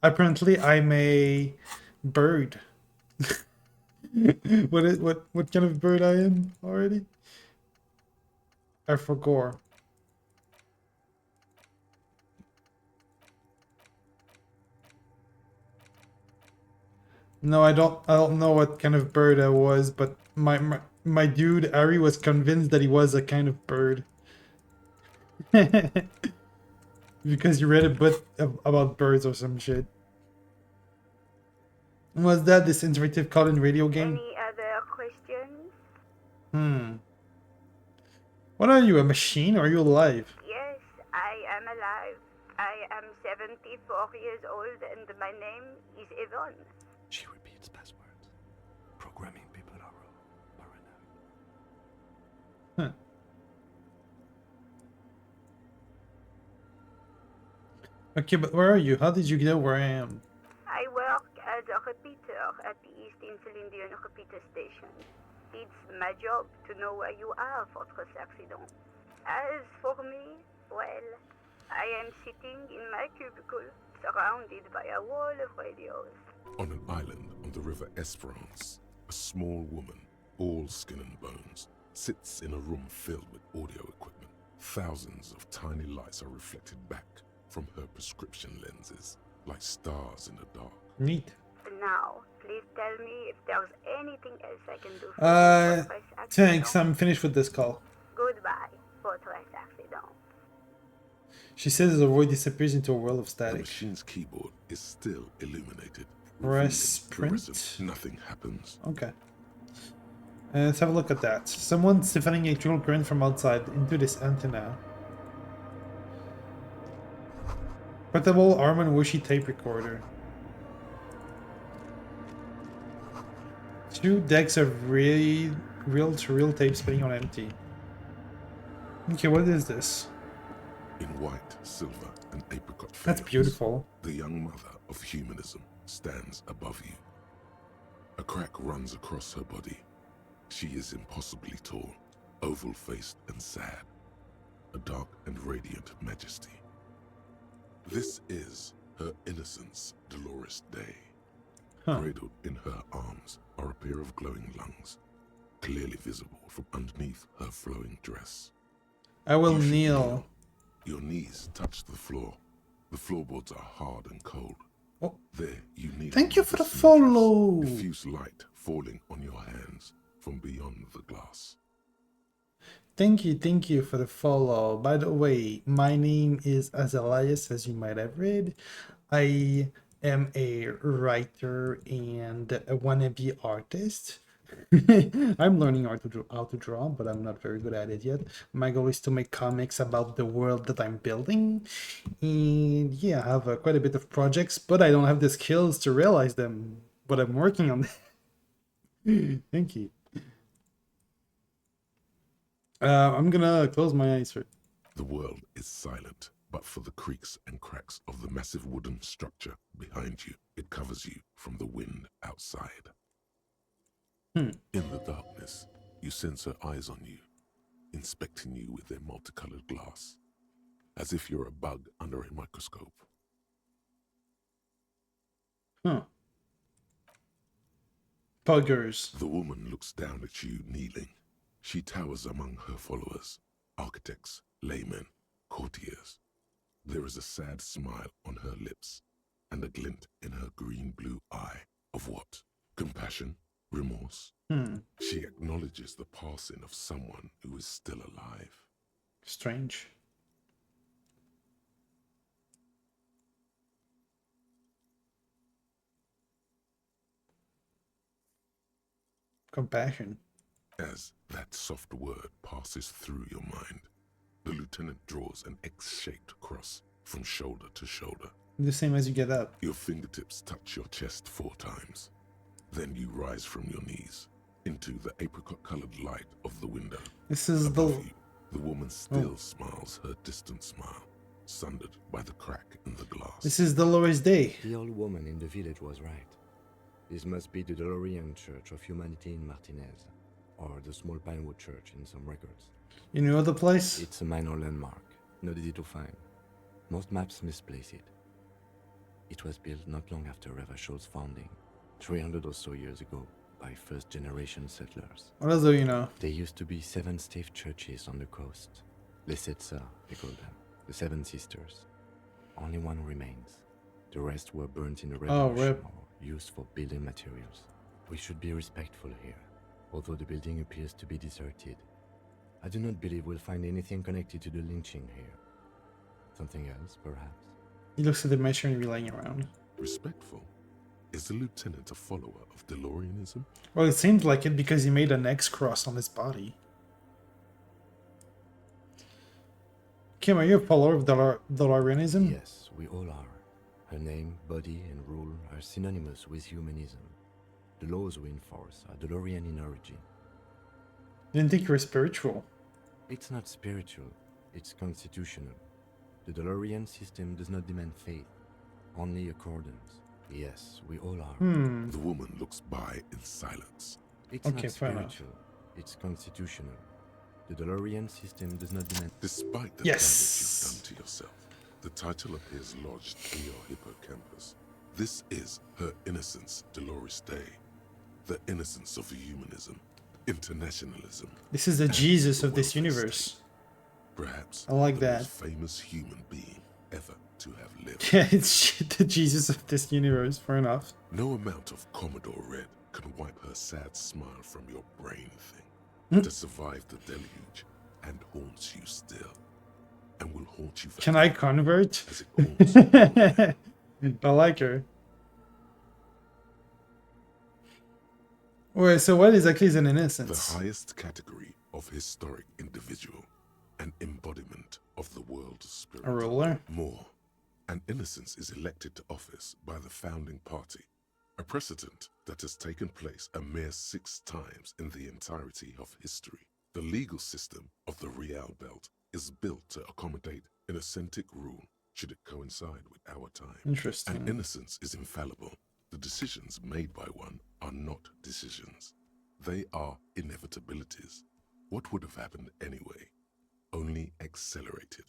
Apparently, I'm a bird. What kind of bird I am already? I forgot. No, I don't know what kind of bird I was, but my dude Ari was convinced that he was a kind of bird. Because you read a book about birds or some shit. Was that this interactive call-in radio game? Any other questions? What are you, a machine or are you alive? Yes, I am alive. I am 74 years old and my name is Yvonne. She repeats passwords. Programming people are paranoid. Huh. Okay, but where are you? How did you know where I am? I work as a repeater at the East Insulindian repeater station. It's my job to know where you are, Fortress Accident. As for me, well, I am sitting in my cubicle, surrounded by a wall of radios. On an island on the river Esperance, a small woman, all skin and bones, sits in a room filled with audio equipment. Thousands of tiny lights are reflected back from her prescription lenses, like stars in the dark. Neat. Now, please tell me if there's anything else I can do for you, Fortress Accident. Thanks, I'm finished with this call. Goodbye, Fortress Accident. She says the void disappears into a world of The static. machine's keyboard is still illuminated. Press revealing print? fluorescent. Nothing happens. Okay. Let's have a look at that. Someone's siphoning electrical current from outside into this antenna. Portable arm and Wishy tape recorder. 2 decks of reel-to-reel tape spinning on empty. Okay, what is this? In white, silver, and apricot That's faience, beautiful. the young mother of humanism stands above you. A crack runs across her body. She is impossibly tall, oval-faced and sad. A dark and radiant majesty. This is her innocence, Dolores Day. Huh. Cradled in her arms are a pair of glowing lungs, clearly visible from underneath her flowing dress. I will You should kneel. Your knees touch the floor. The floorboards are hard and cold. Oh. There, you kneel. Thank you for the modestly follow. dressed, diffuse light falling on your hands from beyond the glass. Thank you for the follow. By the way, my name is Azellias, as you might have read. I am a writer and a wannabe artist. I'm learning how to draw, but I'm not very good at it yet. My goal is to make comics about the world that I'm building. And yeah, I have quite a bit of projects, but I don't have the skills to realize them. But I'm working on them. Thank you. I'm gonna close my eyes for it. The world is silent, but for the creaks and cracks of the massive wooden structure behind you. It covers you from the wind outside. In the darkness, you sense her eyes on you, inspecting you with their multicolored glass, as if you're a bug under a microscope. Buggers. The woman looks down at you kneeling. She towers among her followers, architects, laymen, courtiers. There is a sad smile on her lips and a glint in her green-blue eye of what? Compassion? Remorse? She acknowledges the passing of someone who is still alive. Strange. Compassion. As that soft word passes through your mind, the lieutenant draws an X-shaped cross from shoulder to shoulder. The same as you get up. Your fingertips touch your chest 4 times. Then you rise from your knees into the apricot-colored light of the window. This is Above you, the woman still smiles her distant smile, sundered by the crack in the glass. This is Dolores Day. The old woman in the village was right. This must be the Dolorian Church of Humanity in Martinez, or the small Pinewood Church in some records. You know the place? It's a minor landmark, not easy to find. Most maps misplace it. It was built not long after Revachol's founding, 300 or so years ago, by first-generation settlers. What else do you know? There used to be 7 stave churches on the coast. Les Sept Sœurs, they call them. The 7 Sisters. Only one remains. The rest were burnt in the revolution or used for building materials. We should be respectful here, although the building appears to be deserted. I do not believe we'll find anything connected to the lynching here. Something else, perhaps? He looks at the machinery laying around. Respectful? Is the lieutenant a follower of DeLoreanism? Well, it seemed like it because he made an X cross on his body. Kim, are you a follower of DeLoreanism? Yes, we all are. Her name, body, and rule are synonymous with humanism. The laws we enforce are DeLorean in origin. I didn't think you were spiritual. It's not spiritual, it's constitutional. The DeLorean system does not demand faith, only accordance. Yes, we all are. The woman looks by in silence. It's Okay, not fair enough. spiritual, it's constitutional. The DeLorean system does not demand... Despite the Yes. damage you've done to yourself, the title appears lodged in your hippocampus. This is her innocence, Dolores Day. The innocence of humanism, internationalism. This is the and Jesus the of this welfare universe. state. Perhaps I like the that. most famous human being ever to have lived. Yeah, it's the Jesus of this universe. Fair enough. No amount of Commodore Red can wipe her sad smile from your brain thing. To survive the deluge and haunts you still. And will haunt you forever. Can I convert? As it haunts you. I like her. Wait, so what exactly is an The innocence? highest category of historic individual, an embodiment of the world's spirit. A ruler? More, an innocence is elected to office by the founding party, a precedent that has taken place a mere 6 times in the entirety of history. The legal system of the Real Belt is built to accommodate an authentic rule should it coincide with our time. Interesting. And innocence is infallible. The decisions made by one are not decisions. They are inevitabilities. What would have happened anyway? Only accelerated,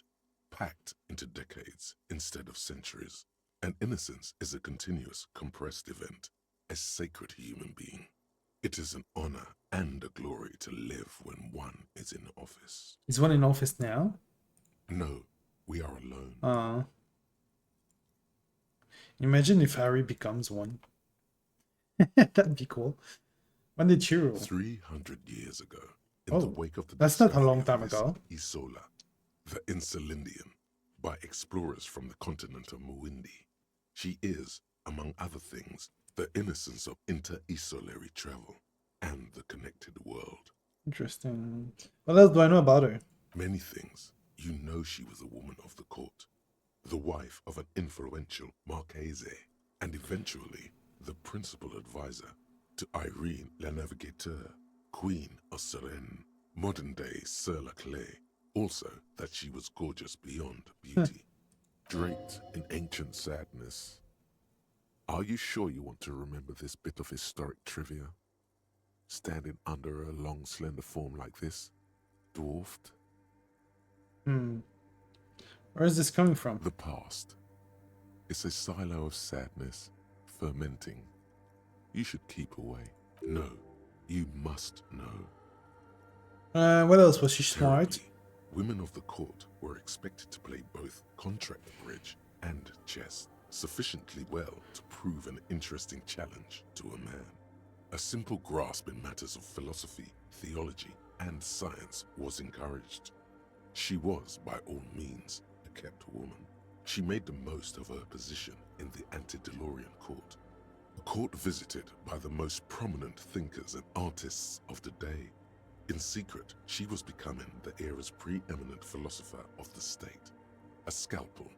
packed into decades instead of centuries. And innocence is a continuous, compressed event, a sacred human being. It is an honor and a glory to live when one is in office. Is one in office now? No, we are alone. Imagine if Harry becomes one. That'd be cool. When did you rule? 300 years ago, in the Oh, wake of the that's not a long discovery time of ago. Isola, the Insulindian, by explorers from the continent of Muindi. She is, among other things, the innocence of inter-isolary travel and the connected world. Interesting. What else do I know about her? Many things. You know she was a woman of the court, the wife of an influential Marchese, and eventually the principal advisor to Irene La Navigateur, Queen of Serene, modern-day Sir La Clé. Also, that she was gorgeous beyond beauty, draped in ancient sadness. Are you sure you want to remember this bit of historic trivia? Standing under a long, slender form like this, dwarfed? Where is this coming from? The past. It's a silo of sadness, fermenting. You should keep away. No, you must know. What else? Was she smart? Terribly, women of the court were expected to play both contract bridge and chess sufficiently well to prove an interesting challenge to a man. A simple grasp in matters of philosophy, theology, and science was encouraged. She was, by all means, a kept woman. She made the most of her position in the ante-DeLorean court, a court visited by the most prominent thinkers and artists of the day. In secret, she was becoming the era's preeminent philosopher of the state. A scalpel,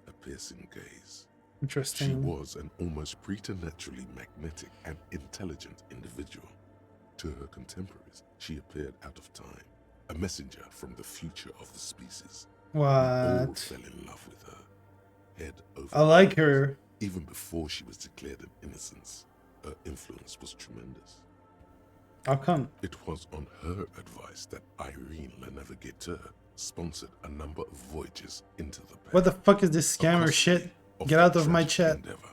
a piercing gaze. Interesting. She was an almost preternaturally magnetic and intelligent individual. To her contemporaries, she appeared out of time, a messenger from the future of the species. We all What? fell in love with her, head over I like heels. her. Even before she was declared an innocence, her influence was tremendous. How come? It was on her advice that Irene La Navigateur sponsored a number of voyages into the past. What the fuck is this scammer A shit? costly, often Get out of my tragic chat. endeavor,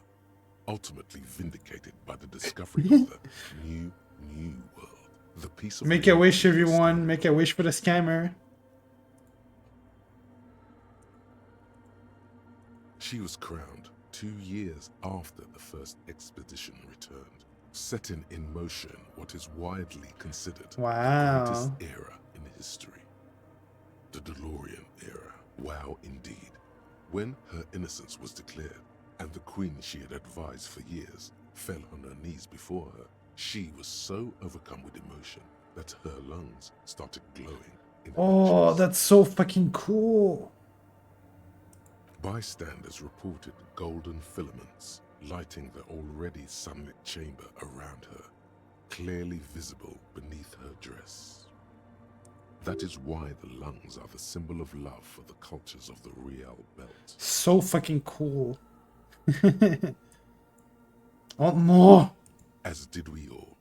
ultimately vindicated by the discovery of the new world. The piece of Make a wish, reality was everyone. still- Make a wish for the scammer. She was crowned 2 years after the first expedition returned, setting in motion what is widely considered Wow. the greatest era in history. The DeLorean era. Wow, indeed. When her innocence was declared, and the queen she had advised for years fell on her knees before her, she was so overcome with emotion that her lungs started glowing. Oh, that's so fucking cool. Bystanders reported golden filaments lighting the already sunlit chamber around her, clearly visible beneath her dress. That is why the lungs are the symbol of love for the cultures of the Real Belt. So fucking cool. Want more? As did we all.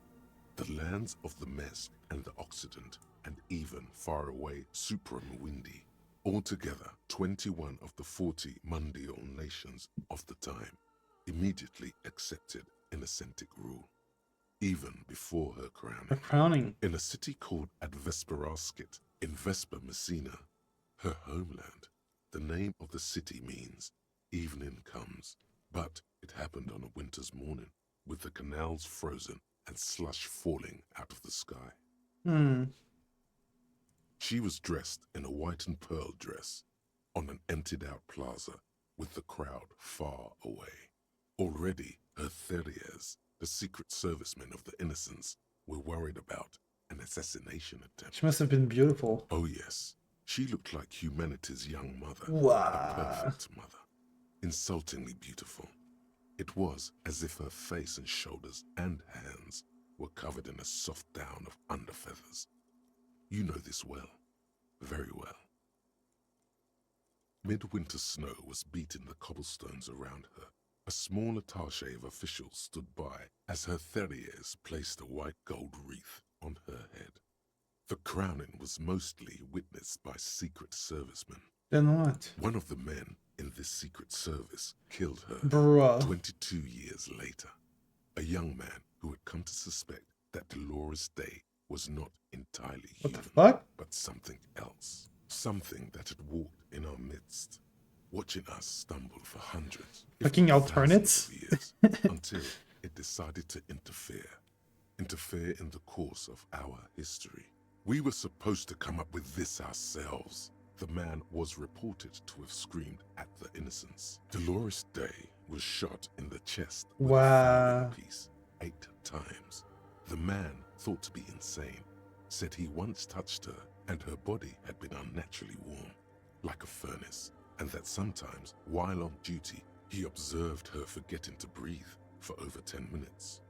The lands of the Mesk and the Occident, and even far away Supreme Windy. Altogether, 21 of the 40 Mundial nations of the time immediately accepted Innocentic rule, even before her crowning. In a city called Advesperaskit, in Vesper Messina, her homeland, the name of the city means evening comes, but it happened on a winter's morning, with the canals frozen and slush falling out of the sky. She was dressed in a white and pearl dress on an emptied-out plaza with the crowd far away. Already, her Theriers, the secret servicemen of the Innocents, were worried about an assassination attempt. She must have been beautiful. Oh yes, she looked like humanity's young mother, wow. A perfect mother, insultingly beautiful. It was as if her face and shoulders and hands were covered in a soft down of underfeathers. You know this well, very well. Midwinter snow was beating the cobblestones around her. A small attaché of officials stood by as her Theriers placed a white gold wreath on her head. The crowning was mostly witnessed by secret servicemen. Then what? One of the men in this secret service killed her 22 years later. A young man who had come to suspect that Dolores Day was not entirely human, but something else. Something that had walked in our midst, watching us stumble for hundreds, fucking alternates, of years, until it decided to interfere in the course of our history. We were supposed to come up with this ourselves. The man was reported to have screamed at the Innocents. Dolores Day was shot in the chest with a fowling piece 8 times. The man, thought to be insane, said he once touched her and her body had been unnaturally warm, like a furnace, and that sometimes, while on duty, he observed her forgetting to breathe for over 10 minutes.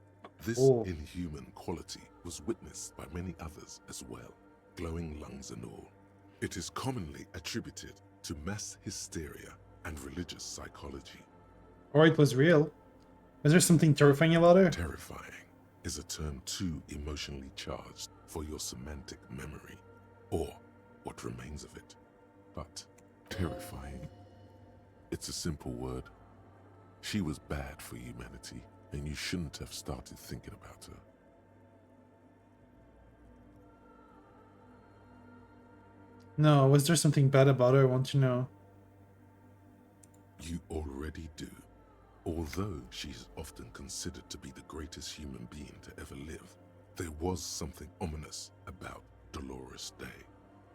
This inhuman quality was witnessed by many others as well, glowing lungs and all. It is commonly attributed to mass hysteria and religious psychology. Or it was real. Is there something terrifying about her? Terrifying is a term too emotionally charged for your semantic memory, or what remains of it. But terrifying, it's a simple word. She was bad for humanity, and you shouldn't have started thinking about her. No, was there something bad about her? I want to know. You already do. Although she is often considered to be the greatest human being to ever live, there was something ominous about Dolores Day.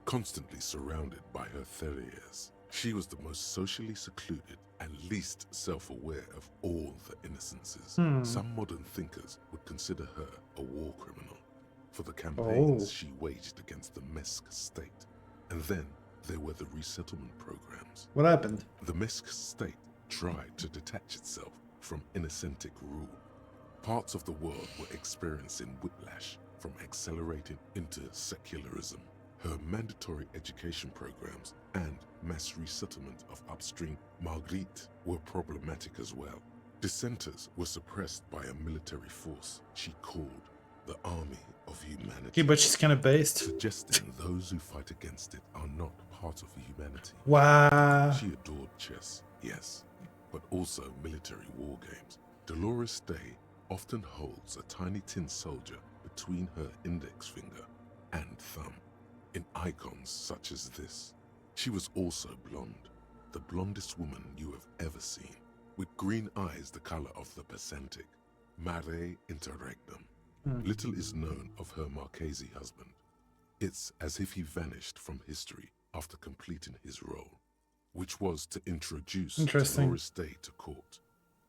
Constantly surrounded by her Theriers, she was the most socially secluded and least self-aware of all the Innocences. Some modern thinkers would consider her a war criminal for the campaigns she waged against the Mesk state. And then there were the resettlement programs. What happened? The Mesk state tried to detach itself from Innocentic rule. Parts of the world were experiencing whiplash from accelerating into secularism. Her mandatory education programs and mass resettlement of upstream Marguerite were problematic as well. Dissenters were suppressed by a military force she called the Army of Humanity. Okay, but she's kind of based. Suggesting those who fight against it are not part of humanity. Wow. She adored chess, yes, but also military war games. Dolores Day often holds a tiny tin soldier between her index finger and thumb in icons such as this. She was also blonde, the blondest woman you have ever seen, with green eyes the color of the Pacentic, mare interregnum. Little is known of her Marchese husband. It's as if he vanished from history after completing his role. which was to introduce Dolores Day to court.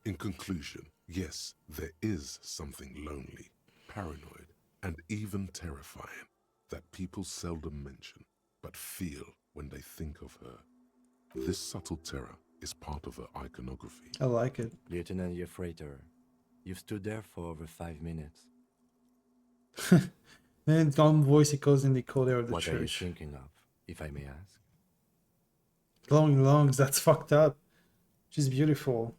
In conclusion, yes, there is something lonely, paranoid, and even terrifying that people seldom mention, but feel when they think of her. This subtle terror is part of her iconography. I like it. Lieutenant Yefrater, you've stood there for over 5 minutes. Then calm voice echoes in the corridor of the church. What are you thinking of, if I may ask? Glowing lungs, that's fucked up. She's beautiful.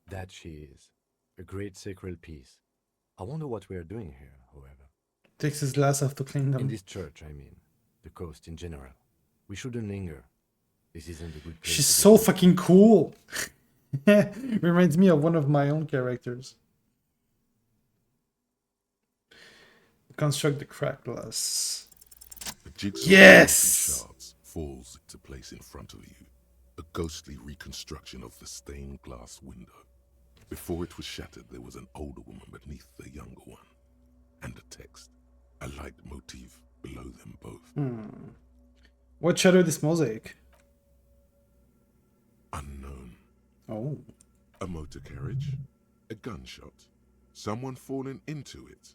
That she is. A great sacred piece. I wonder what we are doing here, however. Takes his glass off to clean them. In this church, I mean. The coast in general. We shouldn't linger. This isn't a good place. She's so fucking cool. Reminds me of one of my own characters. Construct the cracked glass. A jigsaw yes! Shards falls into place in front of you. A ghostly reconstruction of the stained glass window. Before it was shattered, there was an older woman beneath the younger one. And a text. A light motif below them both. What shattered this mosaic? Unknown. Oh. A motor carriage. A gunshot. Someone falling into it.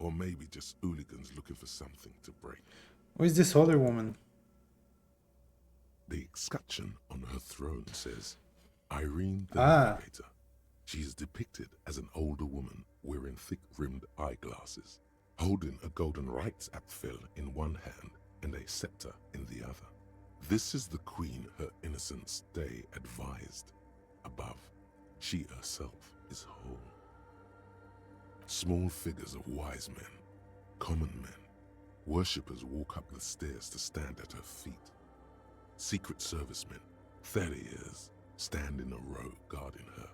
Or maybe just hooligans looking for something to break. Who is this other woman? The escutcheon on her throne says, Irene the Navigator. She is depicted as an older woman wearing thick-rimmed eyeglasses, holding a golden rights apfel in one hand and a scepter in the other. This is the queen her innocence day advised. Above, she herself is whole. Small figures of wise men, common men, worshippers walk up the stairs to stand at her feet. Secret servicemen, Theriers, stand in a row guarding her.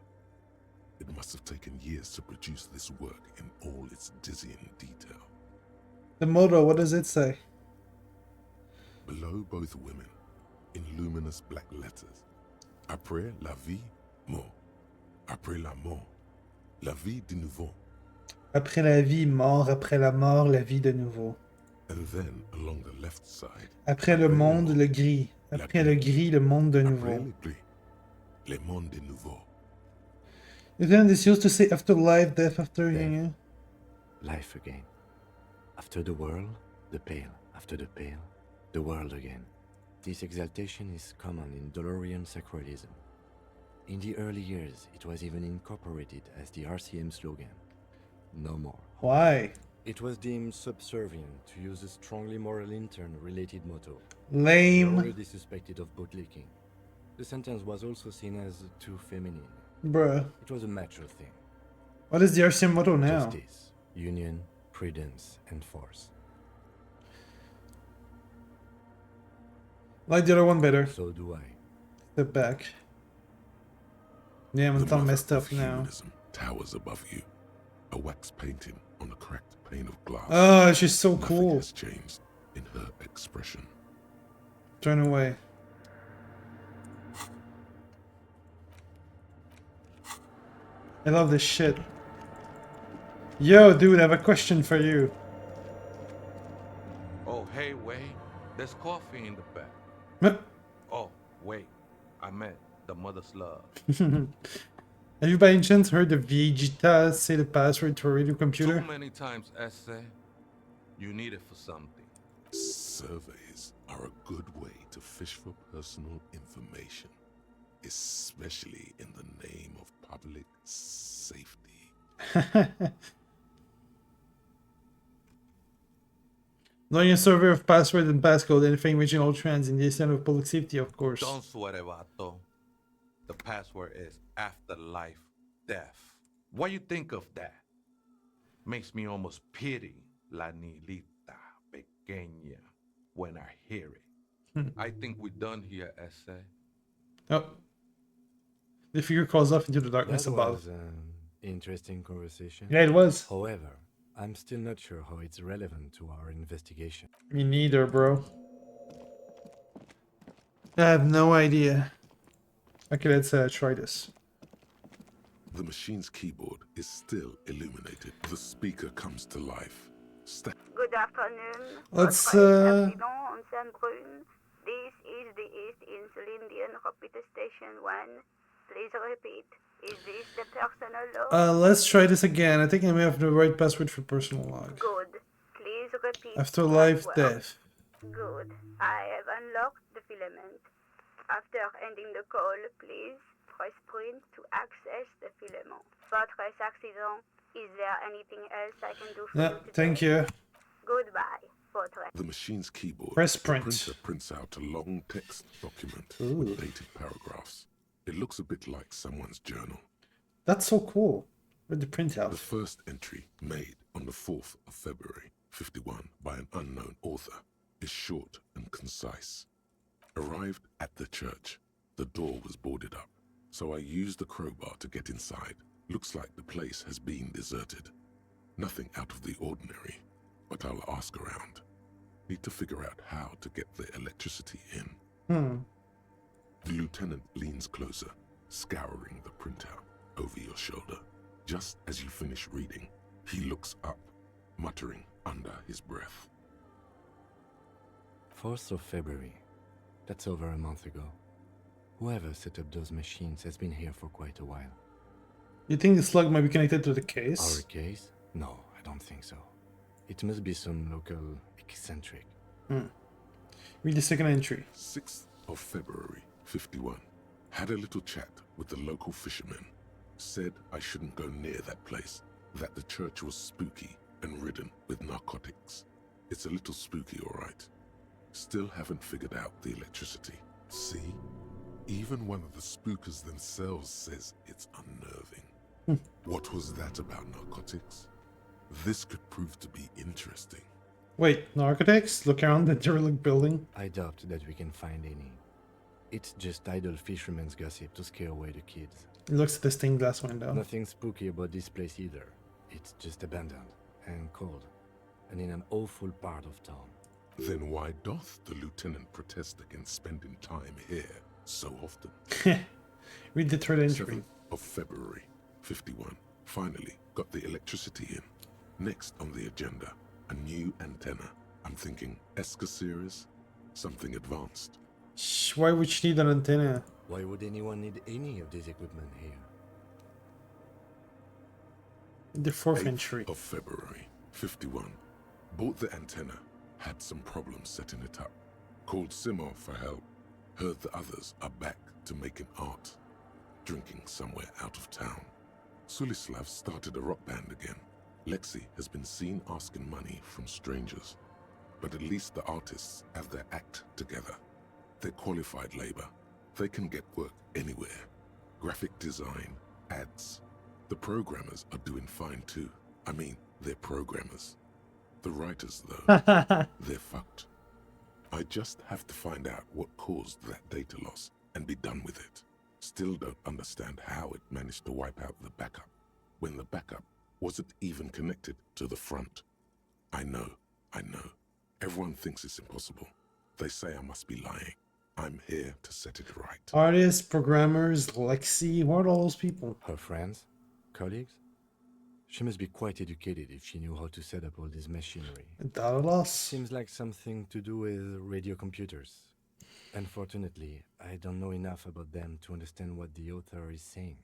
It must have taken years to produce this work in all its dizzying detail. The motto, what does it say? Below both women, in luminous black letters, Après la vie, mort. Après la mort, la vie de nouveau. Après la vie, mort. Après la mort, la vie de nouveau. And then, along the left side, après le monde, le gris. Après le gris, le monde de nouveau. Après le gris, le monde de nouveau. Isn't this used to say after life, death after death, life again. After the world, the pale. After the pale, the world again. This exaltation is common in Dolorian sacralism. In the early years, it was even incorporated as the RCM slogan. No more. Why? It was deemed subservient to use a strongly moral intern-related motto. Lame. Already suspected of bootlicking. The sentence was also seen as too feminine. Bruh. It was a macho thing. What is the RCM motto now? Justice, union, prudence, and force. Like the other one better. So do I. Step back. Yeah, I'm all messed up now. Towers above you. A wax painting on a cracked pane of glass. Oh, she's so cool. Nothing has changed in her expression. Turn away. I love this shit. Yo, dude, I have a question for you. Oh, hey, wait. There's coffee in the back. Oh, wait. I meant the mother's love. Have you by any chance heard the Vegeta say the password to a radio computer? Too many times, essay. You need it for something. Surveys are a good way to fish for personal information, especially in the name of public safety. Knowing a survey of password and passcode, anything reaching all trends in the extent of public safety, of course. Don't sweat it, vato. The password is afterlife death. What you think of that? Makes me almost pity la niñita pequeña when I hear it. I think we're done here, essay. Oh. The figure crawls off into the darkness above. That was an interesting conversation. Yeah, it was. However, I'm still not sure how it's relevant to our investigation. Me neither, bro. I have no idea. Okay, let's try this. The machine's keyboard is still illuminated. The speaker comes to life. Good afternoon. Let's This is the East Insulin repeat station 1. Please repeat. Is this the personal log? Let's try this again. I think I may have the right password for personal log. Good. Please repeat. Afterlife password. death. Good. I have unlocked the filament. After ending the call, please press print to access the filament. Fortress accident. Is there anything else I can do for you today? Thank you. Goodbye, Fortress. The machine's keyboard. Press The print. printer prints out a long text document Ooh. with dated paragraphs. It looks a bit like someone's journal. That's so cool. Read the printout. The first entry, made on the 4th of February, 51, by an unknown author, is short and concise. Arrived at the church. The door was boarded up, so I used the crowbar to get inside. Looks like the place has been deserted. Nothing out of the ordinary, but I'll ask around. Need to figure out how to get the electricity in. The lieutenant leans closer, scouring the printout over your shoulder. Just as you finish reading, he looks up, muttering under his breath. 4th of February. That's over a month ago. Whoever set up those machines has been here for quite a while. You think the slug might be connected to the Our case? case? No, I don't think so. It must be some local eccentric. Read the second entry. 6th of February, 51. Had a little chat with the local fishermen. Said I shouldn't go near that place, that the church was spooky and ridden with narcotics. It's a little spooky, all right. Still haven't figured out the electricity. See? Even one of the spookers themselves says it's unnerving. What was that about narcotics? This could prove to be interesting. Wait, narcotics? Look around the derelict building. I doubt that we can find any. It's just idle fishermen's gossip to scare away the kids. He looks at the stained glass window. Nothing spooky about this place either. It's just abandoned and cold, and in an awful part of town. Then why doth the lieutenant protest against spending time here so often? Read the third entry. 7th of February, 51. Finally got the electricity in. Next on the agenda, a new antenna. I'm thinking ESCA series, something advanced. Why would you need an antenna? Why would anyone need any of this equipment here? The fourth 8th entry. of February, 51. Bought the antenna, had some problems setting it up. Called Simo for help. Heard the others are back to making art. Drinking somewhere out of town. Sulislav started a rock band again. Lexi has been seen asking money from strangers. But at least the artists have their act together. They're qualified labor. They can get work anywhere. Graphic design, ads. The programmers are doing fine too. I mean, they're programmers. The writers, though, they're fucked. I just have to find out what caused that data loss and be done with it. Still don't understand how it managed to wipe out the backup, when the backup wasn't even connected to the front. I know. Everyone thinks it's impossible. They say I must be lying. I'm here to set it right. Artists, programmers, Lexi, what are all those people? Her friends? Colleagues? She must be quite educated if she knew how to set up all this machinery. Data loss? Seems like something to do with radio computers. Unfortunately, I don't know enough about them to understand what the author is saying.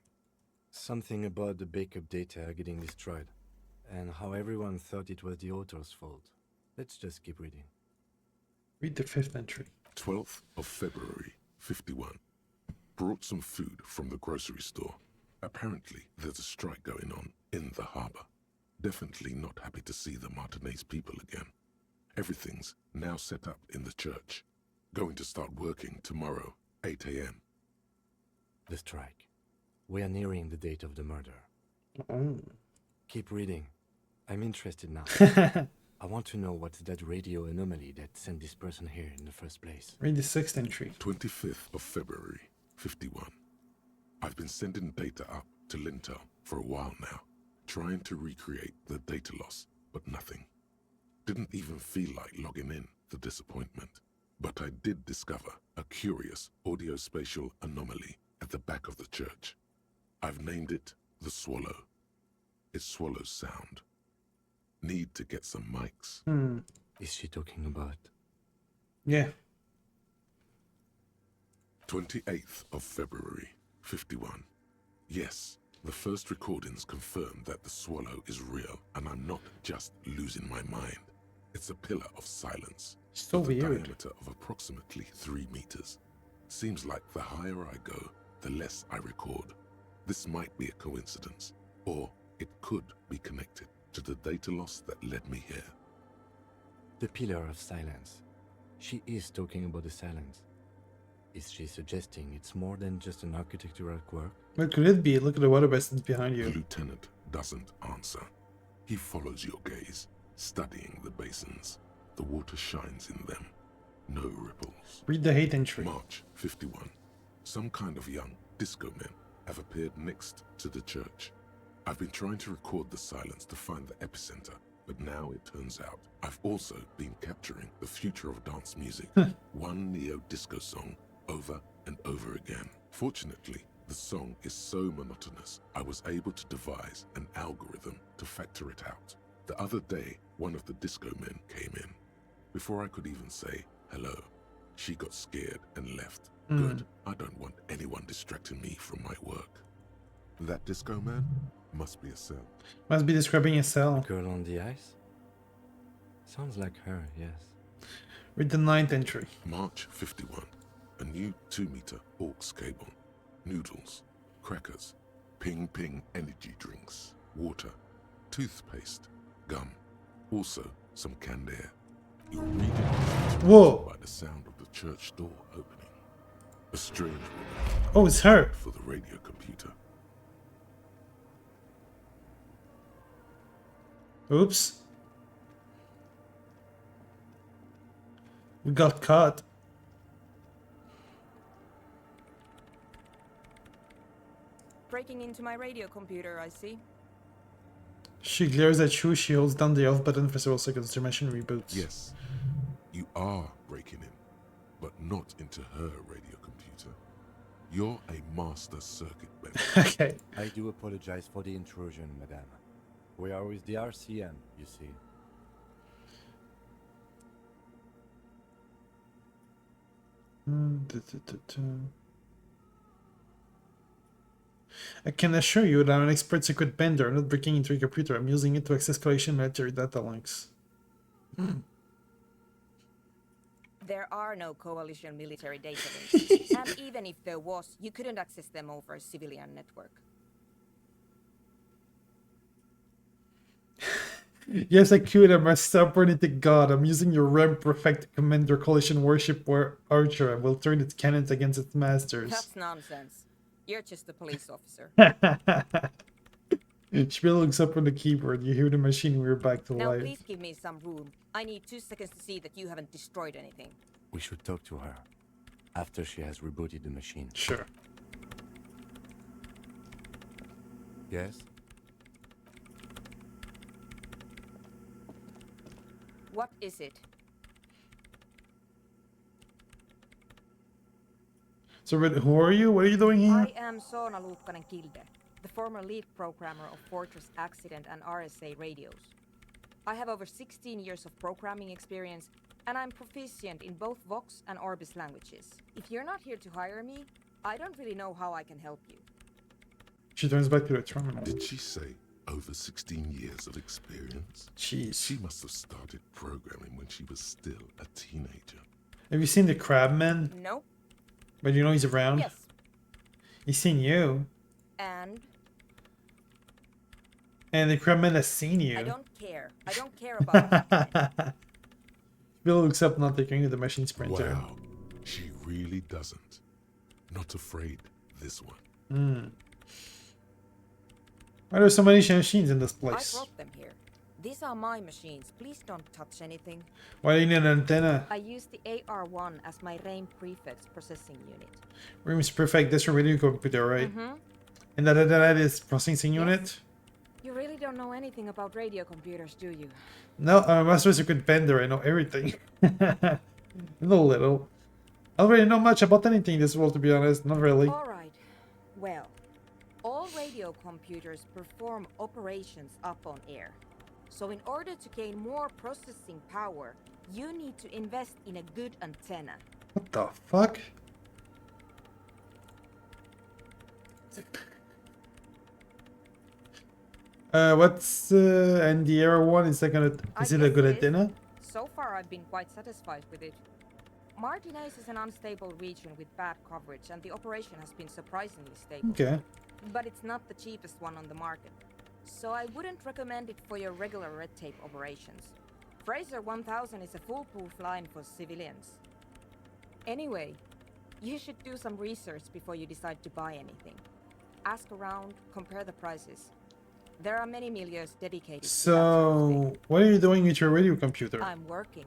Something about the backup data getting destroyed, and how everyone thought it was the author's fault. Let's just keep reading. Read the fifth entry. 12th of February, 51. Brought some food from the grocery store. Apparently, there's a strike going on in the harbor. Definitely not happy to see the Martinez people again. Everything's now set up in the church. Going to start working tomorrow, 8 a.m. The strike. We are nearing the date of the murder. Keep reading. I'm interested now. I want to know what's that radio anomaly that sent this person here in the first place. Read the sixth entry. 25th of February, 51. I've been sending data up to Lintel for a while now, trying to recreate the data loss, but nothing. Didn't even feel like logging in, the disappointment. But I did discover a curious audio-spatial anomaly at the back of the church. I've named it the Swallow. It swallows sound. Need to get some mics. Is she talking about? Yeah. 28th of February, 51. Yes, the first recordings confirm that the swallow is real, and I'm not just losing my mind. It's a pillar of silence. So with a weird. diameter of approximately 3 meters. Seems like the higher I go, the less I record. This might be a coincidence, or it could be connected to the data loss that led me here. The pillar of silence. She is talking about the silence. Is she suggesting it's more than just an architectural quirk? What could it be? Look at the water basins behind The you. lieutenant doesn't answer. He follows your gaze, studying the basins. The water shines in them. No ripples. Read the hate entry. March 51. Some kind of young disco men have appeared next to the church. I've been trying to record the silence to find the epicenter, but now it turns out I've also been capturing the future of dance music, one neo-disco song over and over again. Fortunately, the song is so monotonous, I was able to devise an algorithm to factor it out. The other day, one of the disco men came in. Before I could even say hello, she got scared and left. Good, I don't want anyone distracting me from my work. That disco man must be a cell. Must be describing a cell. Girl on the ice? Sounds like her, yes. Read the 9th entry. March 51. A new 2-meter aux cable. Noodles, crackers, ping energy drinks, water, toothpaste, gum. Also, some canned air. You'll read it Whoa! by the sound of the church door opening. A strange woman. Oh, it's her. For the radio computer. Oops. We got caught. Breaking into my radio computer, I see. She glares at you. She holds down the off button for several seconds. The machine reboots. Yes, you are breaking in, but not into her radio computer. You're a master circuit bender. Okay. I do apologize for the intrusion, madame. We are with the RCM, you see. I can assure you that I'm an expert secret bender. I'm not breaking into your computer. I'm using it to access coalition military data links. There are no coalition military data links. And even if there was, you couldn't access them over a civilian network. Yes, I could. I'm a cybernetic god. I'm using your RAM perfect to command your coalition warship war archer and will turn its cannons against its masters. That's nonsense. You're just a police officer. She looks up on the keyboard. You hear the machine. We're back to Now life. please give me some room. I need 2 seconds to see that you haven't destroyed anything. We should talk to her after she has rebooted the machine. Sure. Yes? What is it? So, who are you? What are you doing here? I am Soona Luukkanen-Kilde, the former lead programmer of Fortress Accident and RSA radios. I have over 16 years of programming experience, and I'm proficient in both Vox and Orbis languages. If you're not here to hire me, I don't really know how I can help you. She turns back to the terminal. Did she say over 16 years of experience? Jeez. She must have started programming when she was still a teenager. Have you seen the Crabman? Nope. But you know he's around? Yes. He's seen you. And? And the Crabman has seen you. I don't care. I don't care about that. Bill looks up, not taking the machine sprinter. Wow, she really doesn't. Not afraid, this one. Why are there so many machines in this place? I brought them here. These are my machines. Please don't touch anything. Why do you need an antenna? I use the AR-1 as my RAIM prefix processing unit. Room is perfect. That's your radio computer, right? Mm-hmm. And that is processing unit? You really don't know anything about radio computers, do you? No, I'm a master secret bender. I know everything. A little. I don't really know much about anything in this world, to be honest. Not really. All right. Well, all radio computers perform operations up on air. So in order to gain more processing power, you need to invest in a good antenna. What the fuck? What's and the Aero one? Is it a good antenna? So far, I've been quite satisfied with it. Martinez is an unstable region with bad coverage, and the operation has been surprisingly stable. Okay. But it's not the cheapest one on the market, so I wouldn't recommend it for your regular red tape operations. Fraser 1000 is a foolproof line for civilians. Anyway, you should do some research before you decide to buy anything. Ask around, compare the prices. There are many milieus dedicated to that sort of thing. What are you doing with your radio computer? I'm working.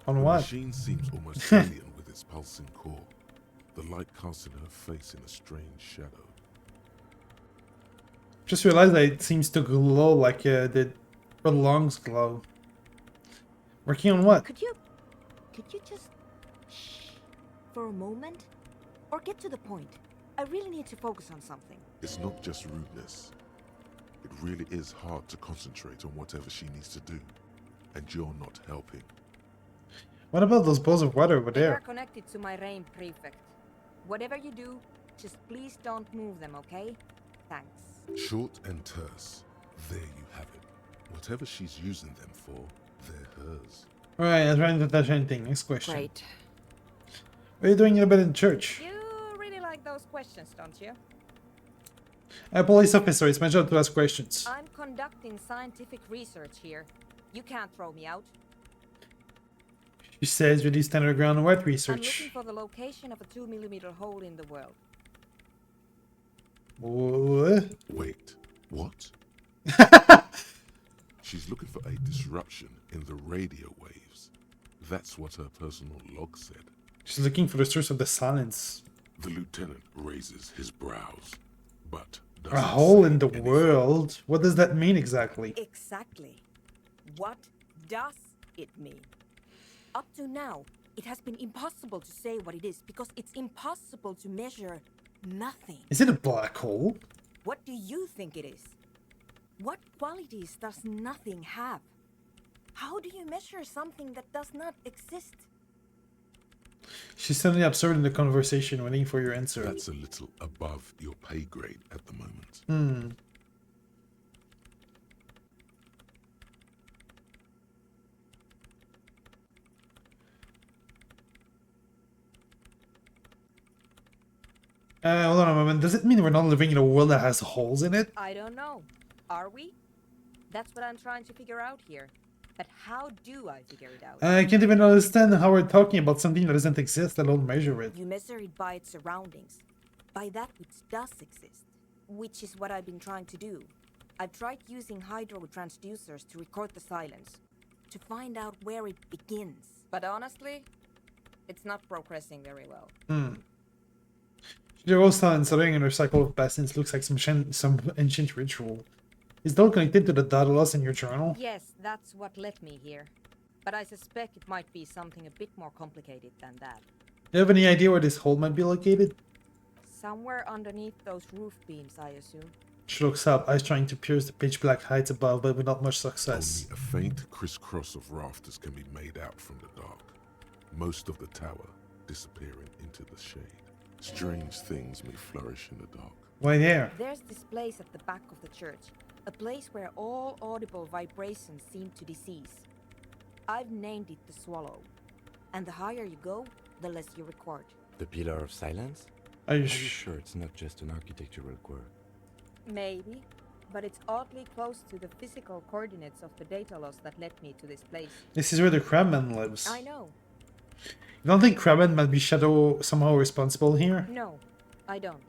On what? The machine seems almost alien with its pulsing core. The light casting her face in a strange shadow. Just realized that it seems to glow like the lungs glow. Working on what? Could you just shh for a moment? Or get to the point. I really need to focus on something. It's not just rudeness. It really is hard to concentrate on whatever she needs to do. And you're not helping. What about those balls of water over They are there? connected to my rain prefect. Whatever you do, just please don't move them, okay? Thanks. Short and terse. There you have it. Whatever she's using them for, they're hers. Alright, I'm trying to touch anything. Next question. Great. What are you doing in a bed in church? You really like those questions, don't you? I'm a police officer, it's my job to ask questions. I'm conducting scientific research here. You can't throw me out. She says we do standard ground what I'm research? looking for the location of a 2mm hole in the world. What? Wait, what? She's looking for a disruption in the radio waves. That's what her personal log said. She's looking for the source of the silence. The lieutenant raises his brows, but A doesn't hole say in the anything. world? What does that mean exactly? Exactly. What does it mean? Up to now, it has been impossible to say what it is because it's impossible to measure nothing. Is it a black hole? What do you think it is? What qualities does nothing have? How do you measure something that does not exist? She's suddenly absorbed in the conversation, waiting for your answer. That's a little above your pay grade at the moment. Hold on a moment. Does it mean we're not living in a world that has holes in it? I don't know. Are we? That's what I'm trying to figure out here. But how do I figure it out? I can't even understand how we're talking about something that doesn't exist, let alone measure it. You measure it by its surroundings. By that which does exist. Which is what I've been trying to do. I've tried using hydro transducers to record the silence. To find out where it begins. But honestly, it's not progressing very well. The rose silence ring in her cycle of basins looks like some ancient ritual. Is it all connected to the data loss in your journal? Yes, that's what led me here. But I suspect it might be something a bit more complicated than that. Do you have any idea where this hole might be located? Somewhere underneath those roof beams, I assume. She looks up, eyes trying to pierce the pitch black heights above, but without much success. Only a faint crisscross of rafters can be made out from the dark. Most of the tower disappearing into the shade. Strange things may flourish in the dark. Why there? There's this place at the back of the church. A place where all audible vibrations seem to decease. I've named it the Swallow. And the higher you go, the less you record. The Pillar of Silence? Are you Are you sure it's not just an architectural quirk? Maybe. But it's oddly close to the physical coordinates of the data loss that led me to this place. This is where the Crabman lives. I know. You don't think Crabman might be somehow responsible here? No, I don't.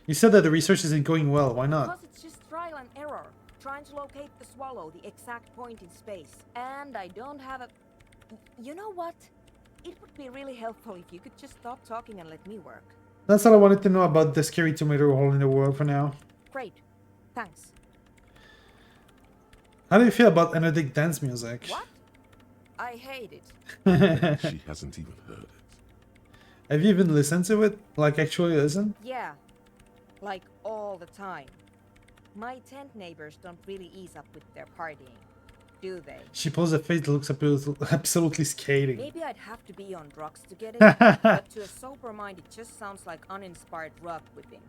You said that the research isn't going well, why not? Because it's just trial and error. Trying to locate the Swallow, the exact point in space. And I don't have a... You know what? It would be really helpful if you could just stop talking and let me work. That's all I wanted to know about the scary tomato hole in the world for now. Great. Thanks. How do you feel about energetic dance music? What? I hate it. She hasn't even heard it. Have you even listened to it? Like, actually listen? Yeah. Like all the time. My tent neighbors don't really ease up with their partying. do they? She pulls a face that looks absolutely skating. Maybe I'd have to be on drugs to get it, but to a sober mind it just sounds like uninspired rug whipping.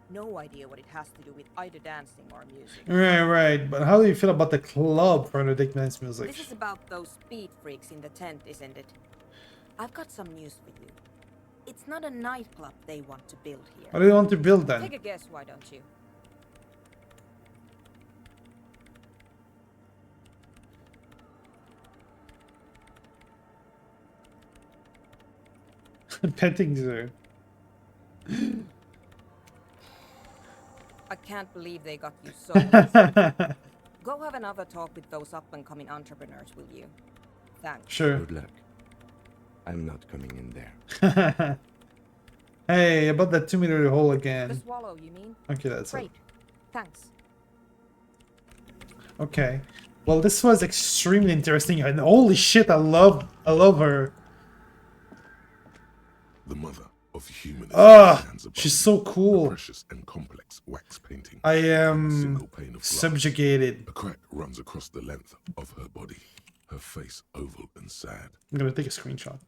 No idea what it has to do with either dancing or music. Right. But how do you feel about the club for the dance music? This is about those speed freaks in the tent, isn't it? I've got some news for you. It's not a nightclub they want to build here. What do you want to build then? Take a guess, why don't you? Petting zoo. I can't believe they got you so easy. Go have another talk with those up-and-coming entrepreneurs, will you? Thanks. Sure. Good luck. I'm not coming in there. Hey, about that 2-meter hole again. The swallow, you mean? Okay, that's great. it. Thanks. Okay. Well, this was extremely interesting, and holy shit, I love her. The mother of human. She's so cool. Precious and complex wax painting. I am subjugated. A crack runs across the length of her body. Her face oval and sad. I'm gonna take a screenshot.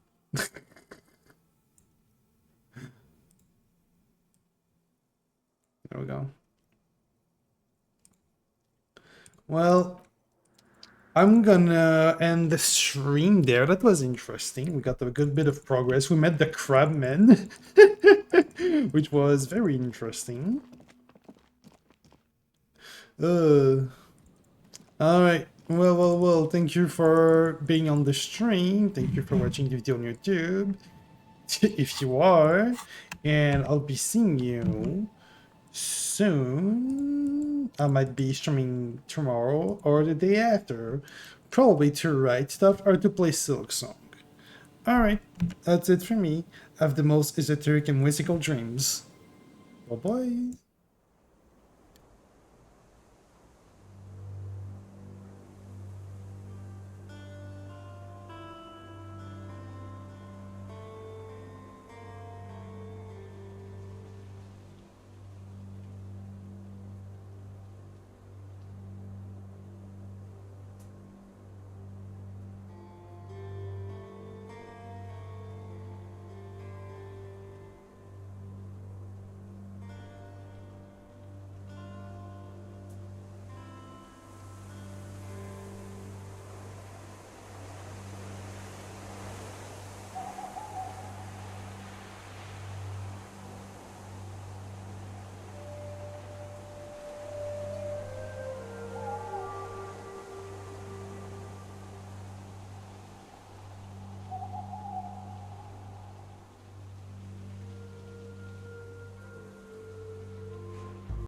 There we go. Well, I'm gonna end the stream there. That was interesting. We got a good bit of progress. We met the crabmen, which was very interesting. Alright. Well, thank you for being on the stream. Thank you for watching the video on YouTube. If you are. And I'll be seeing you soon. I might be streaming tomorrow or the day after. Probably to write stuff or to play Silk Song. Alright, that's it for me. Have the most esoteric and whimsical dreams. Bye-bye.